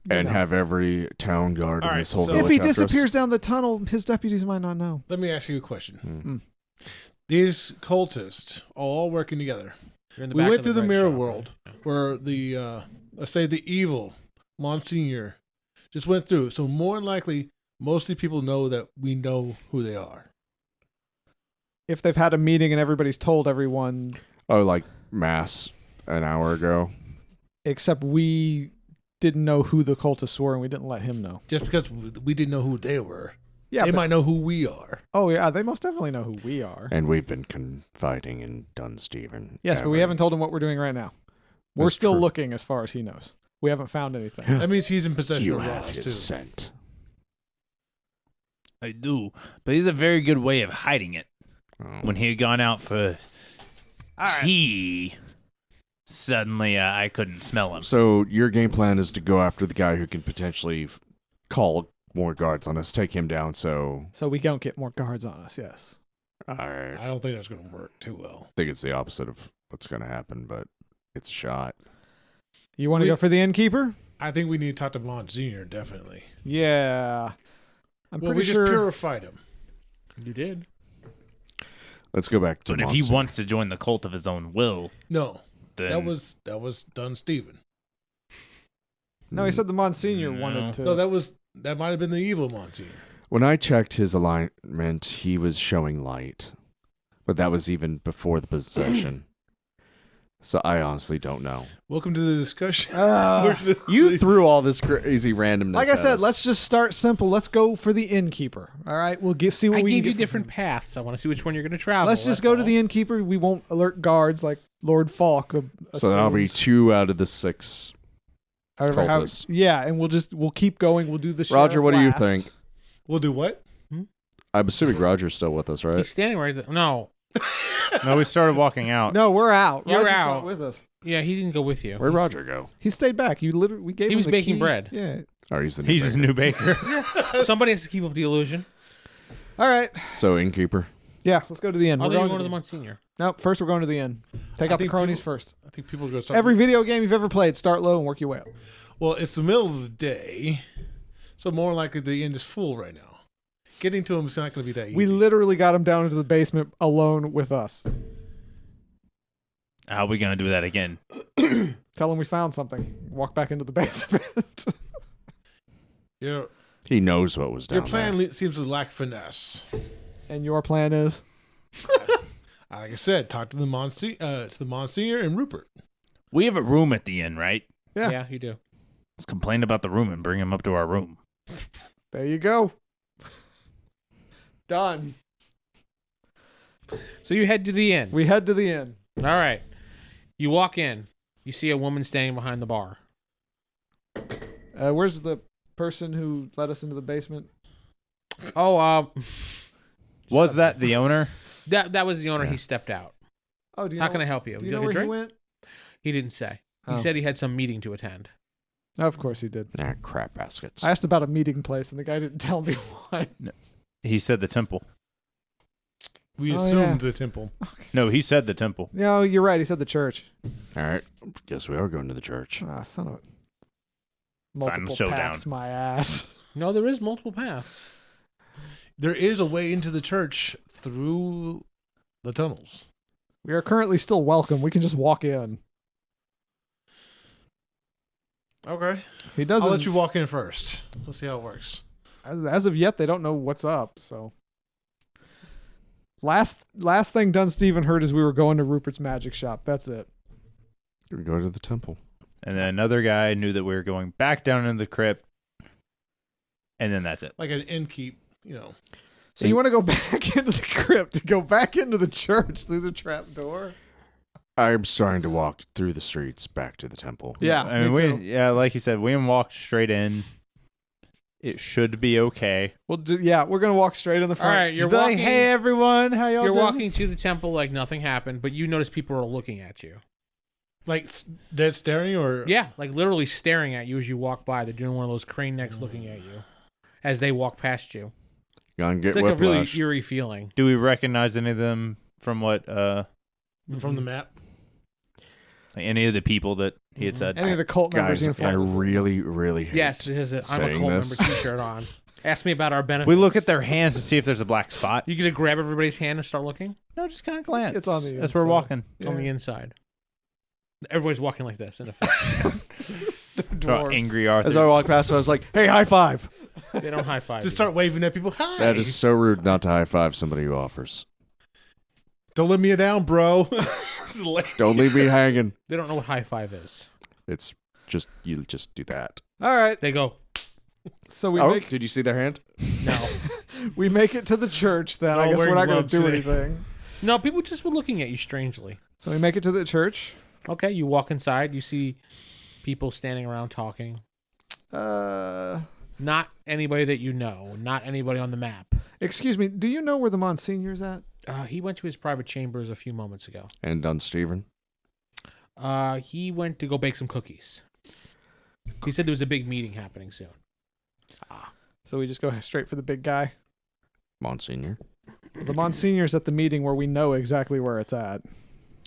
Have every town guard in All this right, whole so- if village he after us. disappears down the tunnel, his deputies might not know. Let me ask you a question. Hmm. These cultists are all working together. You're in the We back went of through the bread mirror shop, world right? where the, let's say the evil Monsignor just went through. So more than likely, mostly people know that we know who they are. If they've had a meeting and everybody's told everyone, Oh, like mass an hour ago. except we didn't know who the cultists were and we didn't let him know. Just because we didn't know who they were. Yeah, They but- might know who we are. oh yeah, they most definitely know who we are. And we've been confiding in Dunsteven. Yes, but we haven't told him what we're doing right now. We're That's still true. looking as far as he knows. We haven't found anything. That means he's in possession You of have Rozz, his too. scent. I do, but he's a very good way of hiding it. when he had gone out for tea, suddenly I couldn't smell him. So your game plan is to go after the guy who can potentially call more guards on us, take him down. So we don't get more guards on us. Yes. all right. I don't think that's going to work too well. I think it's the opposite of what's going to happen, but it's a shot. You want to go for the innkeeper? I think we need to talk to Monsignor, definitely. Yeah. I'm Well, pretty we sure. just purified him. You did. Let's go back to But if he Monsignor. wants to join the cult of his own will, No, then that was done, Stephen. No, he said the Monsignor wanted to. No, that might have been the evil Monsignor. When I checked his alignment, he was showing light. But that was even before the possession. So I honestly don't know. Welcome to the discussion. You threw all this crazy randomness. Like I at said, us. let's just start simple. Let's go for the innkeeper. All right, we'll see what I we gave can you get different paths. I want to see which one you're going to travel. Let's just that's go to all. the innkeeper. We won't alert guards like Lord Faulk. So that'll be assumes. 2 out of the 6. However, cultists. yeah, and we'll keep going. We'll do the Roger, sheriff what do you last. think? We'll do what? I'm assuming Roger's still with us, right? He's standing right there. No. no, we started walking out. No, we're out. You're Roger's out. not with us. Yeah, he didn't go with you. Where'd Roger go? He stayed back. We gave He him was the baking key. bread. Yeah. Oh, he's the new He's his baker. new baker. Somebody has to keep up the illusion. All right. So innkeeper. Yeah, let's go to the inn. I'll We're go going to the inn. Monsignor. Nope, first we're going to the inn. Take I out the think cronies people- first. I think people are going to start. Every video game you've ever played, start low and work your way up. Well, it's the middle of the day, so more likely the inn is full right now. Getting to him is not going to be that easy. We literally got him down into the basement alone with us. How are we going to do that again? Tell him we found something. Walk back into the basement. Your He knows what was down plan there. seems to lack finesse. And your plan is? Like I said, talk to the Monsignor and Rupert. We have a room at the inn, right? Yeah. Yeah, you do. Let's complain about the room and bring him up to our room. There you go. Done. So you head to the inn. We head to the inn. All right. You walk in. You see a woman standing behind the bar. Where's the person who let us into the basement? Oh, Was that the owner? that was the owner. He stepped out. Oh, do you How know, can I help you? Do Would you know like where a he drink? went? He didn't say. He Oh. said he had some meeting to attend. Of course he did. Ah, crap baskets. I asked about a meeting place, and the guy didn't tell me why. He said the temple. We Oh, assumed yeah. the temple. No, he said the temple. No, you're right. He said the church. All right. Guess we are going to the church. Ah, son of a... Final Multiple showdown. paths, my ass. No, there is multiple paths. There is a way into the church through the tunnels. We are currently still welcome. We can just walk in. Okay. He doesn't. I'll let you walk in first. We'll see how it works. As of yet, they don't know what's up. So, last thing Dun Steven heard is we were going to Rupert's magic shop. That's it. We go to the temple. And then another guy knew that we were going back down into the crypt. And then that's it. Like an innkeep, you know. So you want to go back into the crypt, to go back into the church through the trap door? I'm starting to walk through the streets back to the temple. Yeah, I mean, like you said, we walked straight in. It should be okay. we're gonna walk straight in the All front. right, you're Just be like, walking. hey everyone, how y'all You're doing? walking to the temple like nothing happened, but you notice people are looking at you. Like dead staring or. Yeah, like literally staring at you as you walk by. They're doing one of those crane necks looking at you as they walk past you. Gonna get It's like a really whiplash. eerie feeling. Do we recognize any of them from what From the map. like any of the people that he had said? Any of the cult members Guys, I uniforms. really, really hate Yes, it has a I'm a saying cult this. member T-shirt on. Ask me about our benefits. We look at their hands to see if there's a black spot. You gonna grab everybody's hand and start looking? No, just kind of glance. It's on the As we're inside. walking. It's on the inside. Everybody's walking like this in effect. Oh, Dwarves. angry Arthur. As I walked past, I was like, "Hey, high five!" They don't high five. Just you. start waving at people. Hi. That is so rude not to high five somebody who offers. Don't let me down, bro. Don't leave me hanging. They don't know what high five is. It's just you just do that. All right, They go, so we Oh, make did you see their hand? no. we make it to the church. Then I All guess we're wearing not gonna gloves do today. anything. No, people just were looking at you strangely. So we make it to the church. Okay, you walk inside. You see people standing around talking. Not anybody that you know. Not anybody on the map. Excuse me, do you know where the Monsignor's at? He went to his private chambers a few moments ago. And Dunsteven. He went to go bake some cookies. He said there was a big meeting happening soon. So we just go straight for the big guy. Monsignor. The Monsignor's at the meeting where we know exactly where it's at.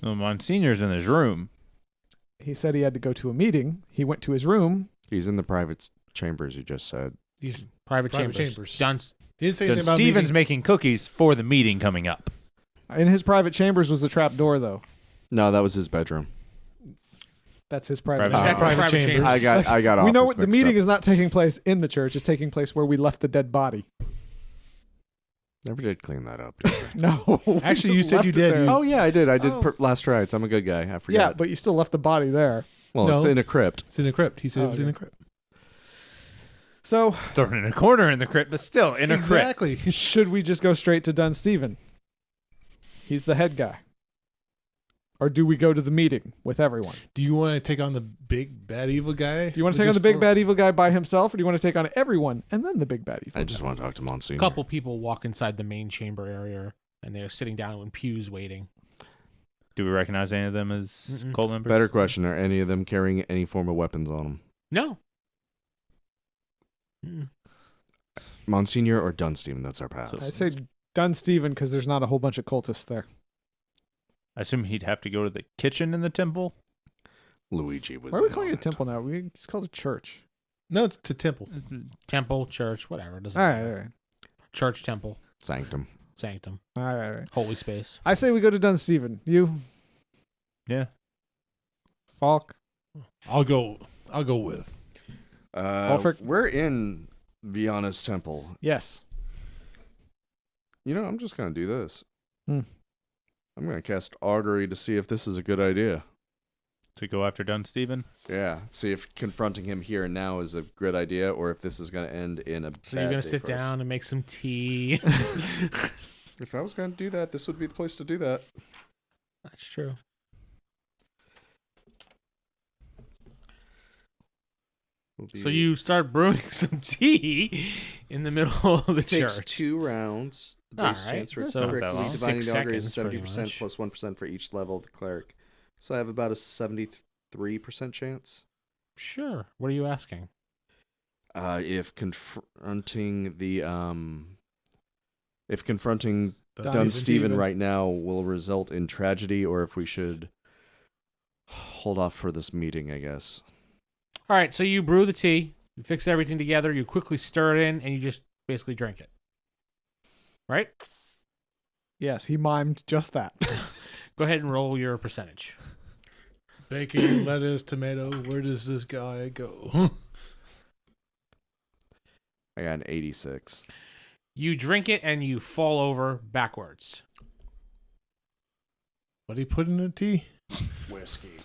Well, Monsignor's in his room. He said he had to go to a meeting. He went to his room. He's in the private chambers, you just said. He's Private Private chambers. chambers. He didn't say Then anything about Steven's meeting. making cookies for the meeting coming up. In his private chambers was the trap door, though. No, that was his bedroom. That's his private. Private- That's Private private chambers. chambers. I got off. We know this what the mixed meeting up. is not taking place in the church. It's taking place where we left the dead body. Never did clean that up. Did I? No. we Actually, you just said left you it did. there. Oh yeah, I did. I did Oh. last rites. I'm a good guy. I forgot. Yeah, but you still left the body there. well, No. it's in a crypt. It's in a crypt. He said Oh, it was in okay. a crypt. So, Thrown in a corner in the crypt, but still in a crypt. Exactly. should we just go straight to Dunsteven? He's the head guy. Or do we go to the meeting with everyone? Do you want to take on the big bad evil guy? Do you want to take on the big bad evil guy by himself, or do you want to take on everyone and then the big bad evil I guy? just want to talk to A Monsignor. couple people walk inside the main chamber area, and they're sitting down in pews waiting. Do we recognize any of them as Mm-mm. cult members? Better question: are any of them carrying any form of weapons on them? No. Mm. Monsignor or Dunsteven? That's our pass. I say Dunsteven because there's not a whole bunch of cultists there. I assume he'd have to go to the kitchen in the temple. Luigi was. Why are we in calling on it a temple now? It's called a church. No, it's a temple. Temple, church, whatever. It doesn't All right, matter. all right. Church, temple, Sanctum. sanctum, All right, all right. holy space. I say we go to Dunsteven. You, Yeah. Faulk. I'll go with. Ulfric? We're in Viana's temple. Yes. You know, I'm just gonna do this. Hmm. I'm gonna cast Artery to see if this is a good idea. To go after Dunsteven. Yeah, see if confronting him here and now is a good idea, or if this is gonna end in a. So bad you're gonna day sit for us. down and make some tea. If I was gonna do that, this would be the place to do that. That's true. So you start brewing some tea in the middle of the takes church. 2 rounds. The All base right, chance for so correctly not that long. dividing 6 the augury is seconds, pretty 70% much. plus 1% for each level of the cleric. So I have about a 73% chance. Sure. What are you asking? If confronting the Dunsteven Steven. right now will result in tragedy, or if we should hold off for this meeting, I guess. All right. So you brew the tea. You fix everything together. You quickly stir it in, and you just basically drink it. Right? Yes, he mimed just that. Go ahead and roll your percentage. Bacon, lettuce, tomato. Where does this guy go? I got an 86. You drink it, and you fall over backwards. What did he put in the tea? Whiskey.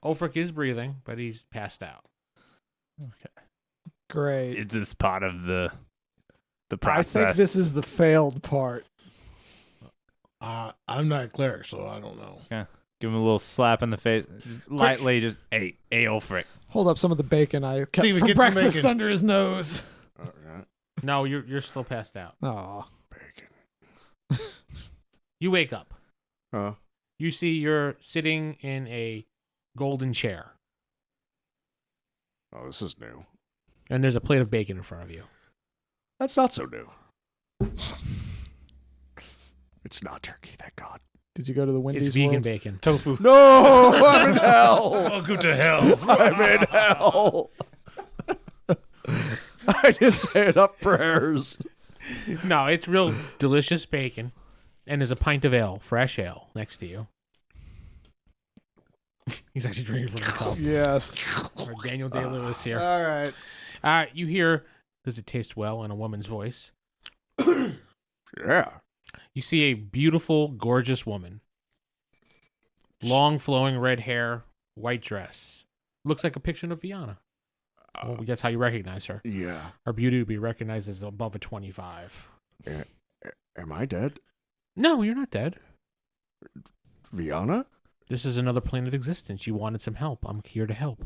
Ulfric is breathing, but he's passed out. Great. Is this part of the I process? think this is the failed part. I'm not a cleric, so I don't know. Give him a little slap in the face. Just lightly, just, hey, Ulfric. Hold up some of the bacon I kept Steven, for get some breakfast bacon. under his nose. All right. No, you're still passed out. Aw. Bacon. You wake up. Huh? You see you're sitting in a golden chair, Oh, this is new. and there's a plate of bacon in front of you. That's not so new. It's not turkey, thank God. Did you go to the Wendy's It's vegan world? bacon. Tofu. No, I'm in hell. Welcome to hell. I'm in hell. I didn't say enough prayers. No, it's real delicious bacon, and there's a pint of ale, fresh ale, next to you. He's actually drinking from the cup. Yes. Or Daniel Day-Lewis here. All right. You hear, does it taste well, in a woman's voice. Yeah. You see a beautiful, gorgeous woman. Long, flowing red hair, white dress. Looks like a picture of Viana. Well, that's how you recognize her. Yeah. Her beauty would be recognized as above a 25. Am I dead? No, you're not dead. Viana? This is another plane of existence. You wanted some help. I'm here to help.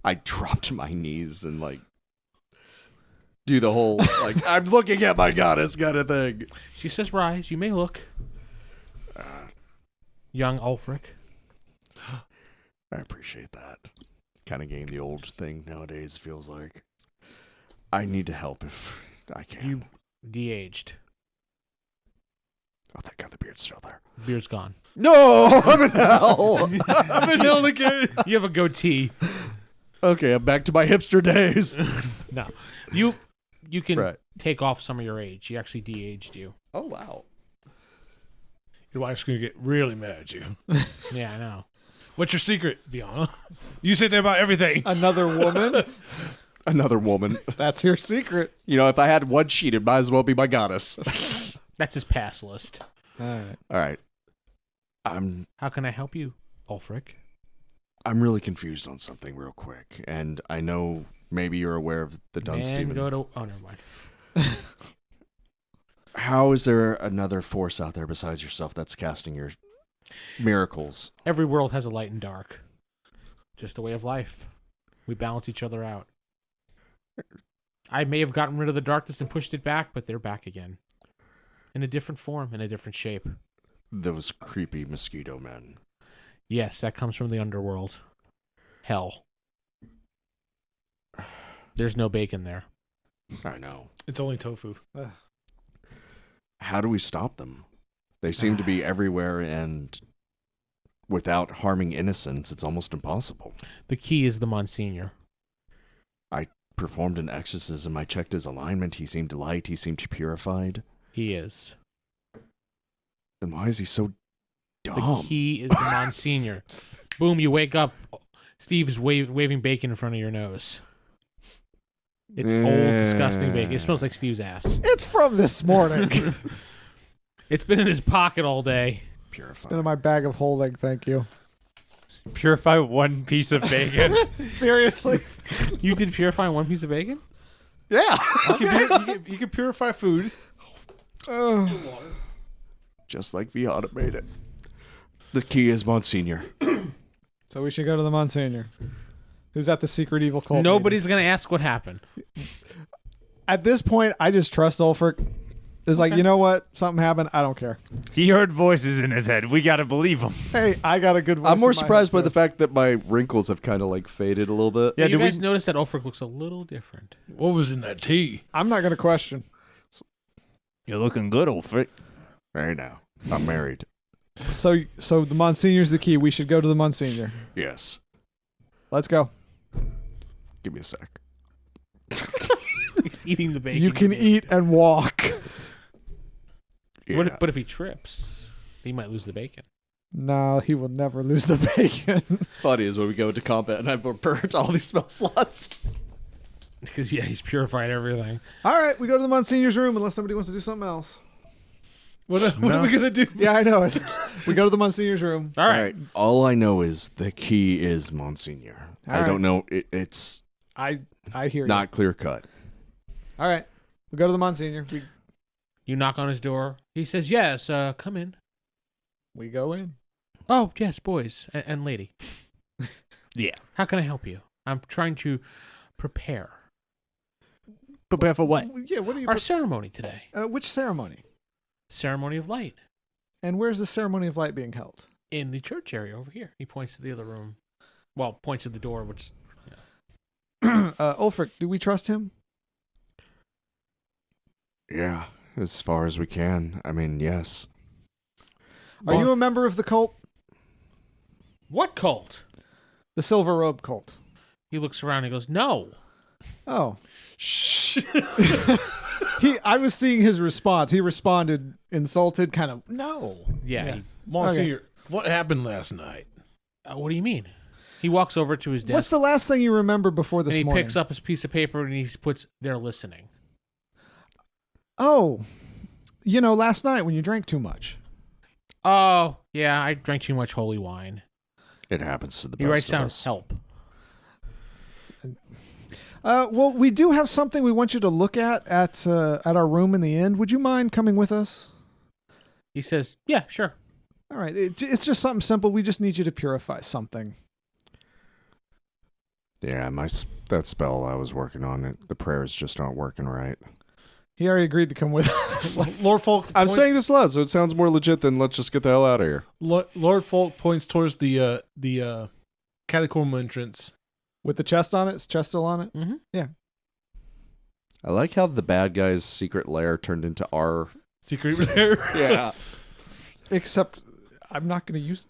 I dropped to my knees and do the whole, like, I'm looking at my goddess kind of thing. She says, rise, you may look. Young Ulfric. I appreciate that. Kind of getting the old thing nowadays, feels like. I need to help if I can. You de-aged. Oh, thank God the beard's still there. Beard's gone. No! I'm in hell! I'm in hell again. You have a goatee. Okay, I'm back to my hipster days. No. You can Right. take off some of your age. She actually de-aged you. Oh, wow. Your wife's going to get really mad at you. Yeah, I know. What's your secret, Viana? You say that about everything. Another woman? Another woman. That's your secret. You know, if I had one sheet, it might as well be my goddess. That's his pass list. All right. All right. I'm How can I help you, Ulfric? really confused on something real quick, and I know maybe you're aware of the Dunstephen. Oh, never mind. How is there another force out there besides yourself that's casting your miracles? Every world has a light and dark. Just a way of life. We balance each other out. I may have gotten rid of the darkness and pushed it back, but they're back again. In a different form, in a different shape. Those creepy mosquito men. Yes, that comes from the underworld. Hell. There's no bacon there. I know. It's only tofu. How do we stop them? They seem to be everywhere, and without harming innocents, it's almost impossible. The key is the Monsignor. I performed an exorcism. I checked his alignment. He seemed light. He seemed purified. He is. Then why is he so dumb? The key is the Monsignor. Boom, you wake up. Steve's waving bacon in front of your nose. It's old, disgusting bacon. It smells like Steve's ass. It's from this morning. It's been in his pocket all day. Purified. In my bag of holding, thank you. Purify one piece of bacon. Seriously? You did purify one piece of bacon? Yeah. You can purify food. Just like Viana made it. The key is Monsignor. So we should go to the Monsignor. Who's at the secret evil cult? Nobody's going to ask what happened. At this point, I just trust Ulfric. It's like, you know what? Something happened. I don't care. He heard voices in his head. We gotta believe him. Hey, I got a good voice. I'm more in my surprised head, by too. the fact that my wrinkles have kind of like faded a little bit. Yeah, you do guys we? notice that Ulfric looks a little different? What was in that tea? I'm not going to question. You're looking good, Ulfric. Right now. I'm married. So the Monsignor's the key. We should go to the Monsignor. Yes. Let's go. Give me a sec. He's eating the bacon. You can eat and walk. Yeah. But if he trips, he might lose the bacon. No, he will never lose the bacon. It's funny is when we go into combat and I've burnt all these spell slots. Because, yeah, he's purified everything. All right, we go to the Monsignor's room unless somebody wants to do something else. What are we going to do? Yeah, I know. We go to the Monsignor's room. All right. All I know is the key is Monsignor. All I right. don't know. It's I hear not clear cut. you. All right, we go to the Monsignor. You knock on his door. He says, yes, come in. We go in. Oh, yes, boys and lady. Yeah. How can I help you? I'm trying to prepare Prepare for what? Yeah, what are you? our ceremony today. Which ceremony? Ceremony of light. And where's the ceremony of light being held? In the church area over here. He points to the other room. Well, points to the door, which... Ulfric, do we trust him? Yeah, as far as we can. I mean, yes. Are you a member of the cult? What cult? The Silver Robe cult. He looks around and goes, no. Oh. I was seeing his response. He responded insulted, kind of, no. Yeah. Yeah. Monsignor, what happened last night? What do you mean? He walks over to his desk. What's the last thing you remember before this and he morning? picks up his piece of paper and he puts, they're listening. Oh, last night when you drank too much. Oh, yeah, I drank too much holy wine. It happens to the He best writes of down us. help. Well, we do have something we want you to look at our room in the inn. Would you mind coming with us? He says, yeah, sure. All right. It's just something simple. We just need you to purify something. Yeah, that spell I was working on, the prayers just aren't working right. He already agreed to come with us. Lord Faulk. I'm points- saying this loud, so it sounds more legit than let's just get the hell out of here. Lord Faulk points towards the catacomb entrance. With the chest on it? Is chest still on it? Mm-hmm. Yeah. I like how the bad guy's secret lair turned into our... Secret there. Yeah. Except I'm not going to use...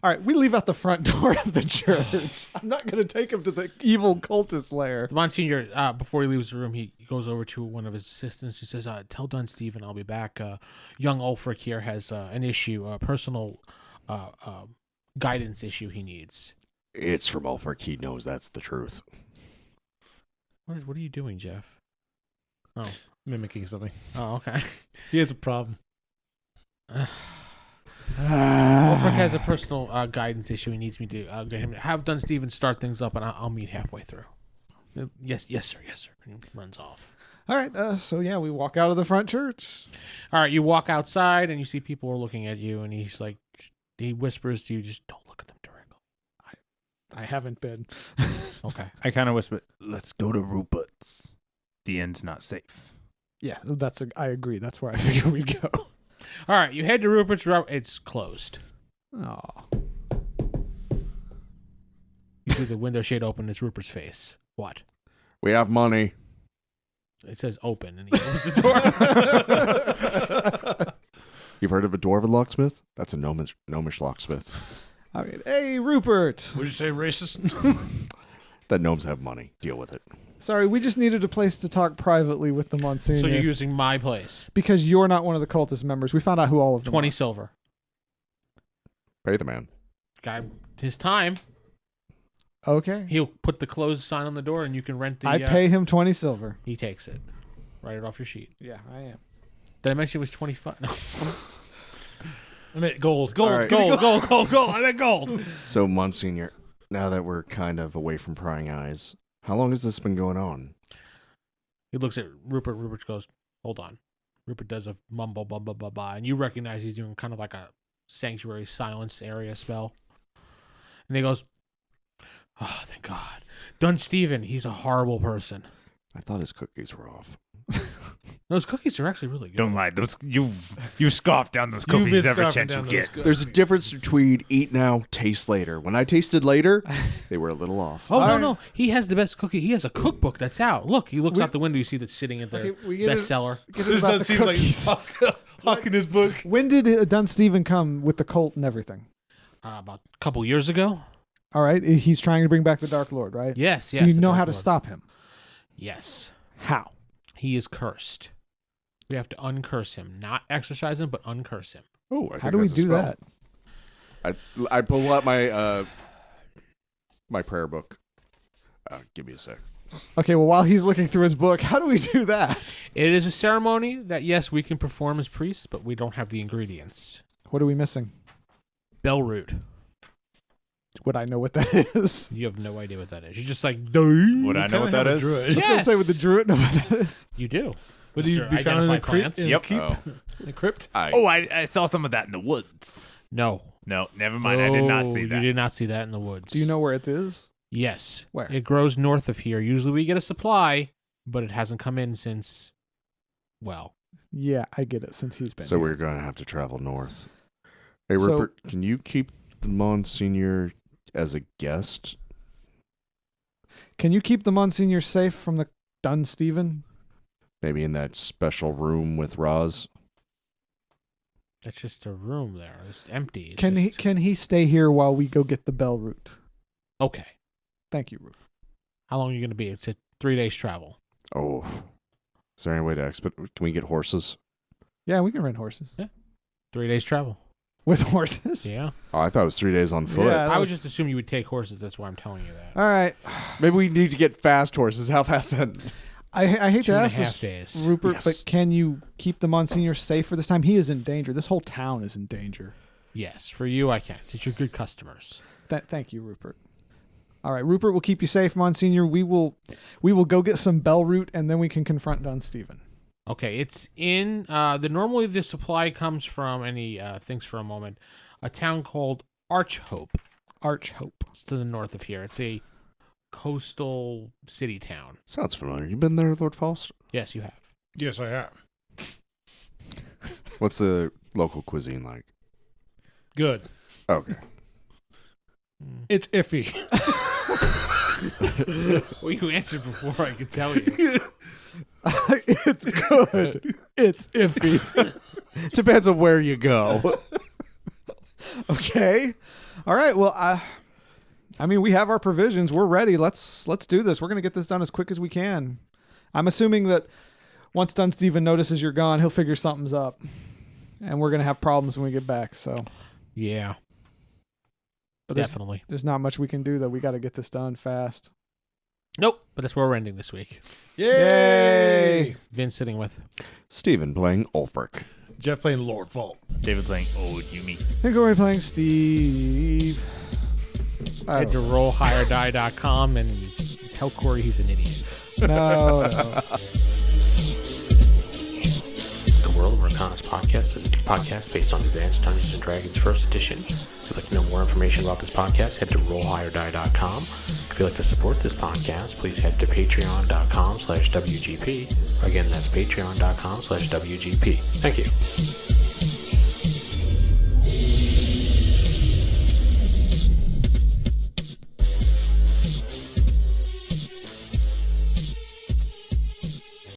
All right, we leave out the front door of the church. I'm not going to take him to the evil cultist lair. The Monsignor, before he leaves the room, he goes over to one of his assistants. He says, tell Dunsteven I'll be back. Young Ulfric here has an issue, a personal guidance issue he needs. It's from Ulfric. He knows that's the truth. What are you doing, Geoff? Oh. Mimicking something. Oh, okay. He has a problem. Ulfric has a personal guidance issue. He needs me to get him. Have Dunsteven start things up, and I'll meet halfway through. Yes, sir. And he runs off. All right, so yeah, we walk out of the front church. All right, you walk outside, and you see people are looking at you, and he's like, he whispers to you, just don't look at them directly. I haven't been. Okay. I kind of whisper, let's go to Rupert's. The end's not safe. Yeah, I agree. That's where I figure we'd go. All right, you head to Rupert's. It's closed. Oh. You see the window shade open. It's Rupert's face. What? We have money. It says open, and he opens the door. You've heard of a Dwarven locksmith? That's a gnomish locksmith. I mean, hey, Rupert. Would you say racist? That gnomes have money. Deal with it. Sorry, we just needed a place to talk privately with the Monsignor. So you're using my place. Because you're not one of the cultist members. We found out who all of them 20 are. silver. Pay the man. Guy, his time. Okay. He'll put the closed sign on the door, and you can rent the... I pay him 20 silver. He takes it. Write it off your sheet. Yeah, I am. Did I mention it was 25? No. I meant gold. All right. Gold. I meant gold. So, Monsignor, now that we're kind of away from prying eyes, how long has this been going on? He looks at Rupert. Rupert goes, hold on. Rupert does a mumble, blah, blah, blah, blah. And you recognize he's doing kind of like a sanctuary silence area spell. And he goes, oh, thank God. Dunsteven, he's a horrible person. I thought his cookies were off. Those cookies are actually really good. Don't lie. Those you scoffed down those You've cookies been every scoffing chance you down get. those There's a difference between eat now, taste later. When I tasted later, they were a little off. Oh, All no. right. He has the best cookie. He has a cookbook that's out. Look, he looks We- out the window. You see that's sitting at the Okay, we get it. bestseller. Get it This about does the seem cookies. like Hawk in his book. When did Dunsteven come with the cult and everything? About a couple years ago. All right, he's trying to bring back the Dark Lord, right? Yes. Do you the know Dark how to Lord. stop him? Yes. How? He is cursed. We have to uncurse him. Not exorcise him, but uncurse him. Oh, How do we do that? I pull out my my prayer book. Give me a sec. Okay, well, while he's looking through his book, how do we do that? It is a ceremony that, yes, we can perform as priests, but we don't have the ingredients. What are we missing? Bell root. Would I know what that is? You have no idea what that is. You're just like, Would I know kinda what that have a is? druid. I was going to say, would the druid know what that is? You do. Would he Sure, be found in a identify crypt? plants. In a Yep. keep? Oh. In a crypt? Oh, I saw some of that in the woods. No. No, never mind. I did not see You that. did not see that in the woods. Do you know where it is? Yes. Where? It grows north of here. Usually we get a supply, but it hasn't come in since, well, Yeah, I get it, since he's been So here. we're going to have to travel north. Hey, So- Rupert, can you keep the Monsignor as a guest? Can you keep the Monsignor safe from the Dunsteven? Maybe in that special room with Rozz? that's just a room there. It's empty. It's Can just- he stay here while we go get the bell root? Okay. Thank you, Rupert. How long are you going to be? It's a 3 days travel. Oh. Is there any way to expedite? Can we get horses? Yeah, we can rent horses. 3 days travel. With horses? Yeah. Oh, I thought it was 3 days on foot. Yeah. I would was- just assume you would take horses. That's why I'm telling you that. All right. Maybe we need to get fast horses. How fast then? I hate to 2.5 ask this, days. Rupert, Yes. but can you keep the Monsignor safe for this time? He is in danger. This whole town is in danger. Yes, for you I can. It's your good customers. Thank you, Rupert. All right, Rupert will keep you safe, Monsignor. We will go get some bell root, and then we can confront Dunsteven. Okay, it's in normally the supply comes from thinks for a moment, a town called Archhope. Archhope. It's to the north of here. It's a coastal city town. Sounds familiar. You been there, Lord Faust? Yes, you have. Yes, I have. What's the local cuisine like? Good. Okay. It's iffy. Well, you answered before I could tell you. It's good. It's iffy. Depends on where you go. Okay. All right. Well, I mean, we have our provisions. We're ready. Let's do this. We're gonna get this done as quick as we can. I'm assuming that once Dunsteven notices you're gone, he'll figure something's up, and we're gonna have problems when we get back. So Yeah. But Definitely. there's not much we can do though. We got to get this done fast. Nope. But that's where we're ending this week. Yay! Vince sitting with. Steven playing Ulfric. Jeff playing Lord Faulk. David playing old Humey. Ingery playing Steve. Head to rollhigherdie.com and tell Corey he's an idiot. No. The World of Arkonis podcast is a podcast based on Advanced Dungeons & Dragons 1st Edition. If you'd like to know more information about this podcast, head to rollhigherdie.com. If you'd like to support this podcast, please head to patreon.com/WGP. Again, that's patreon.com/WGP. Thank you.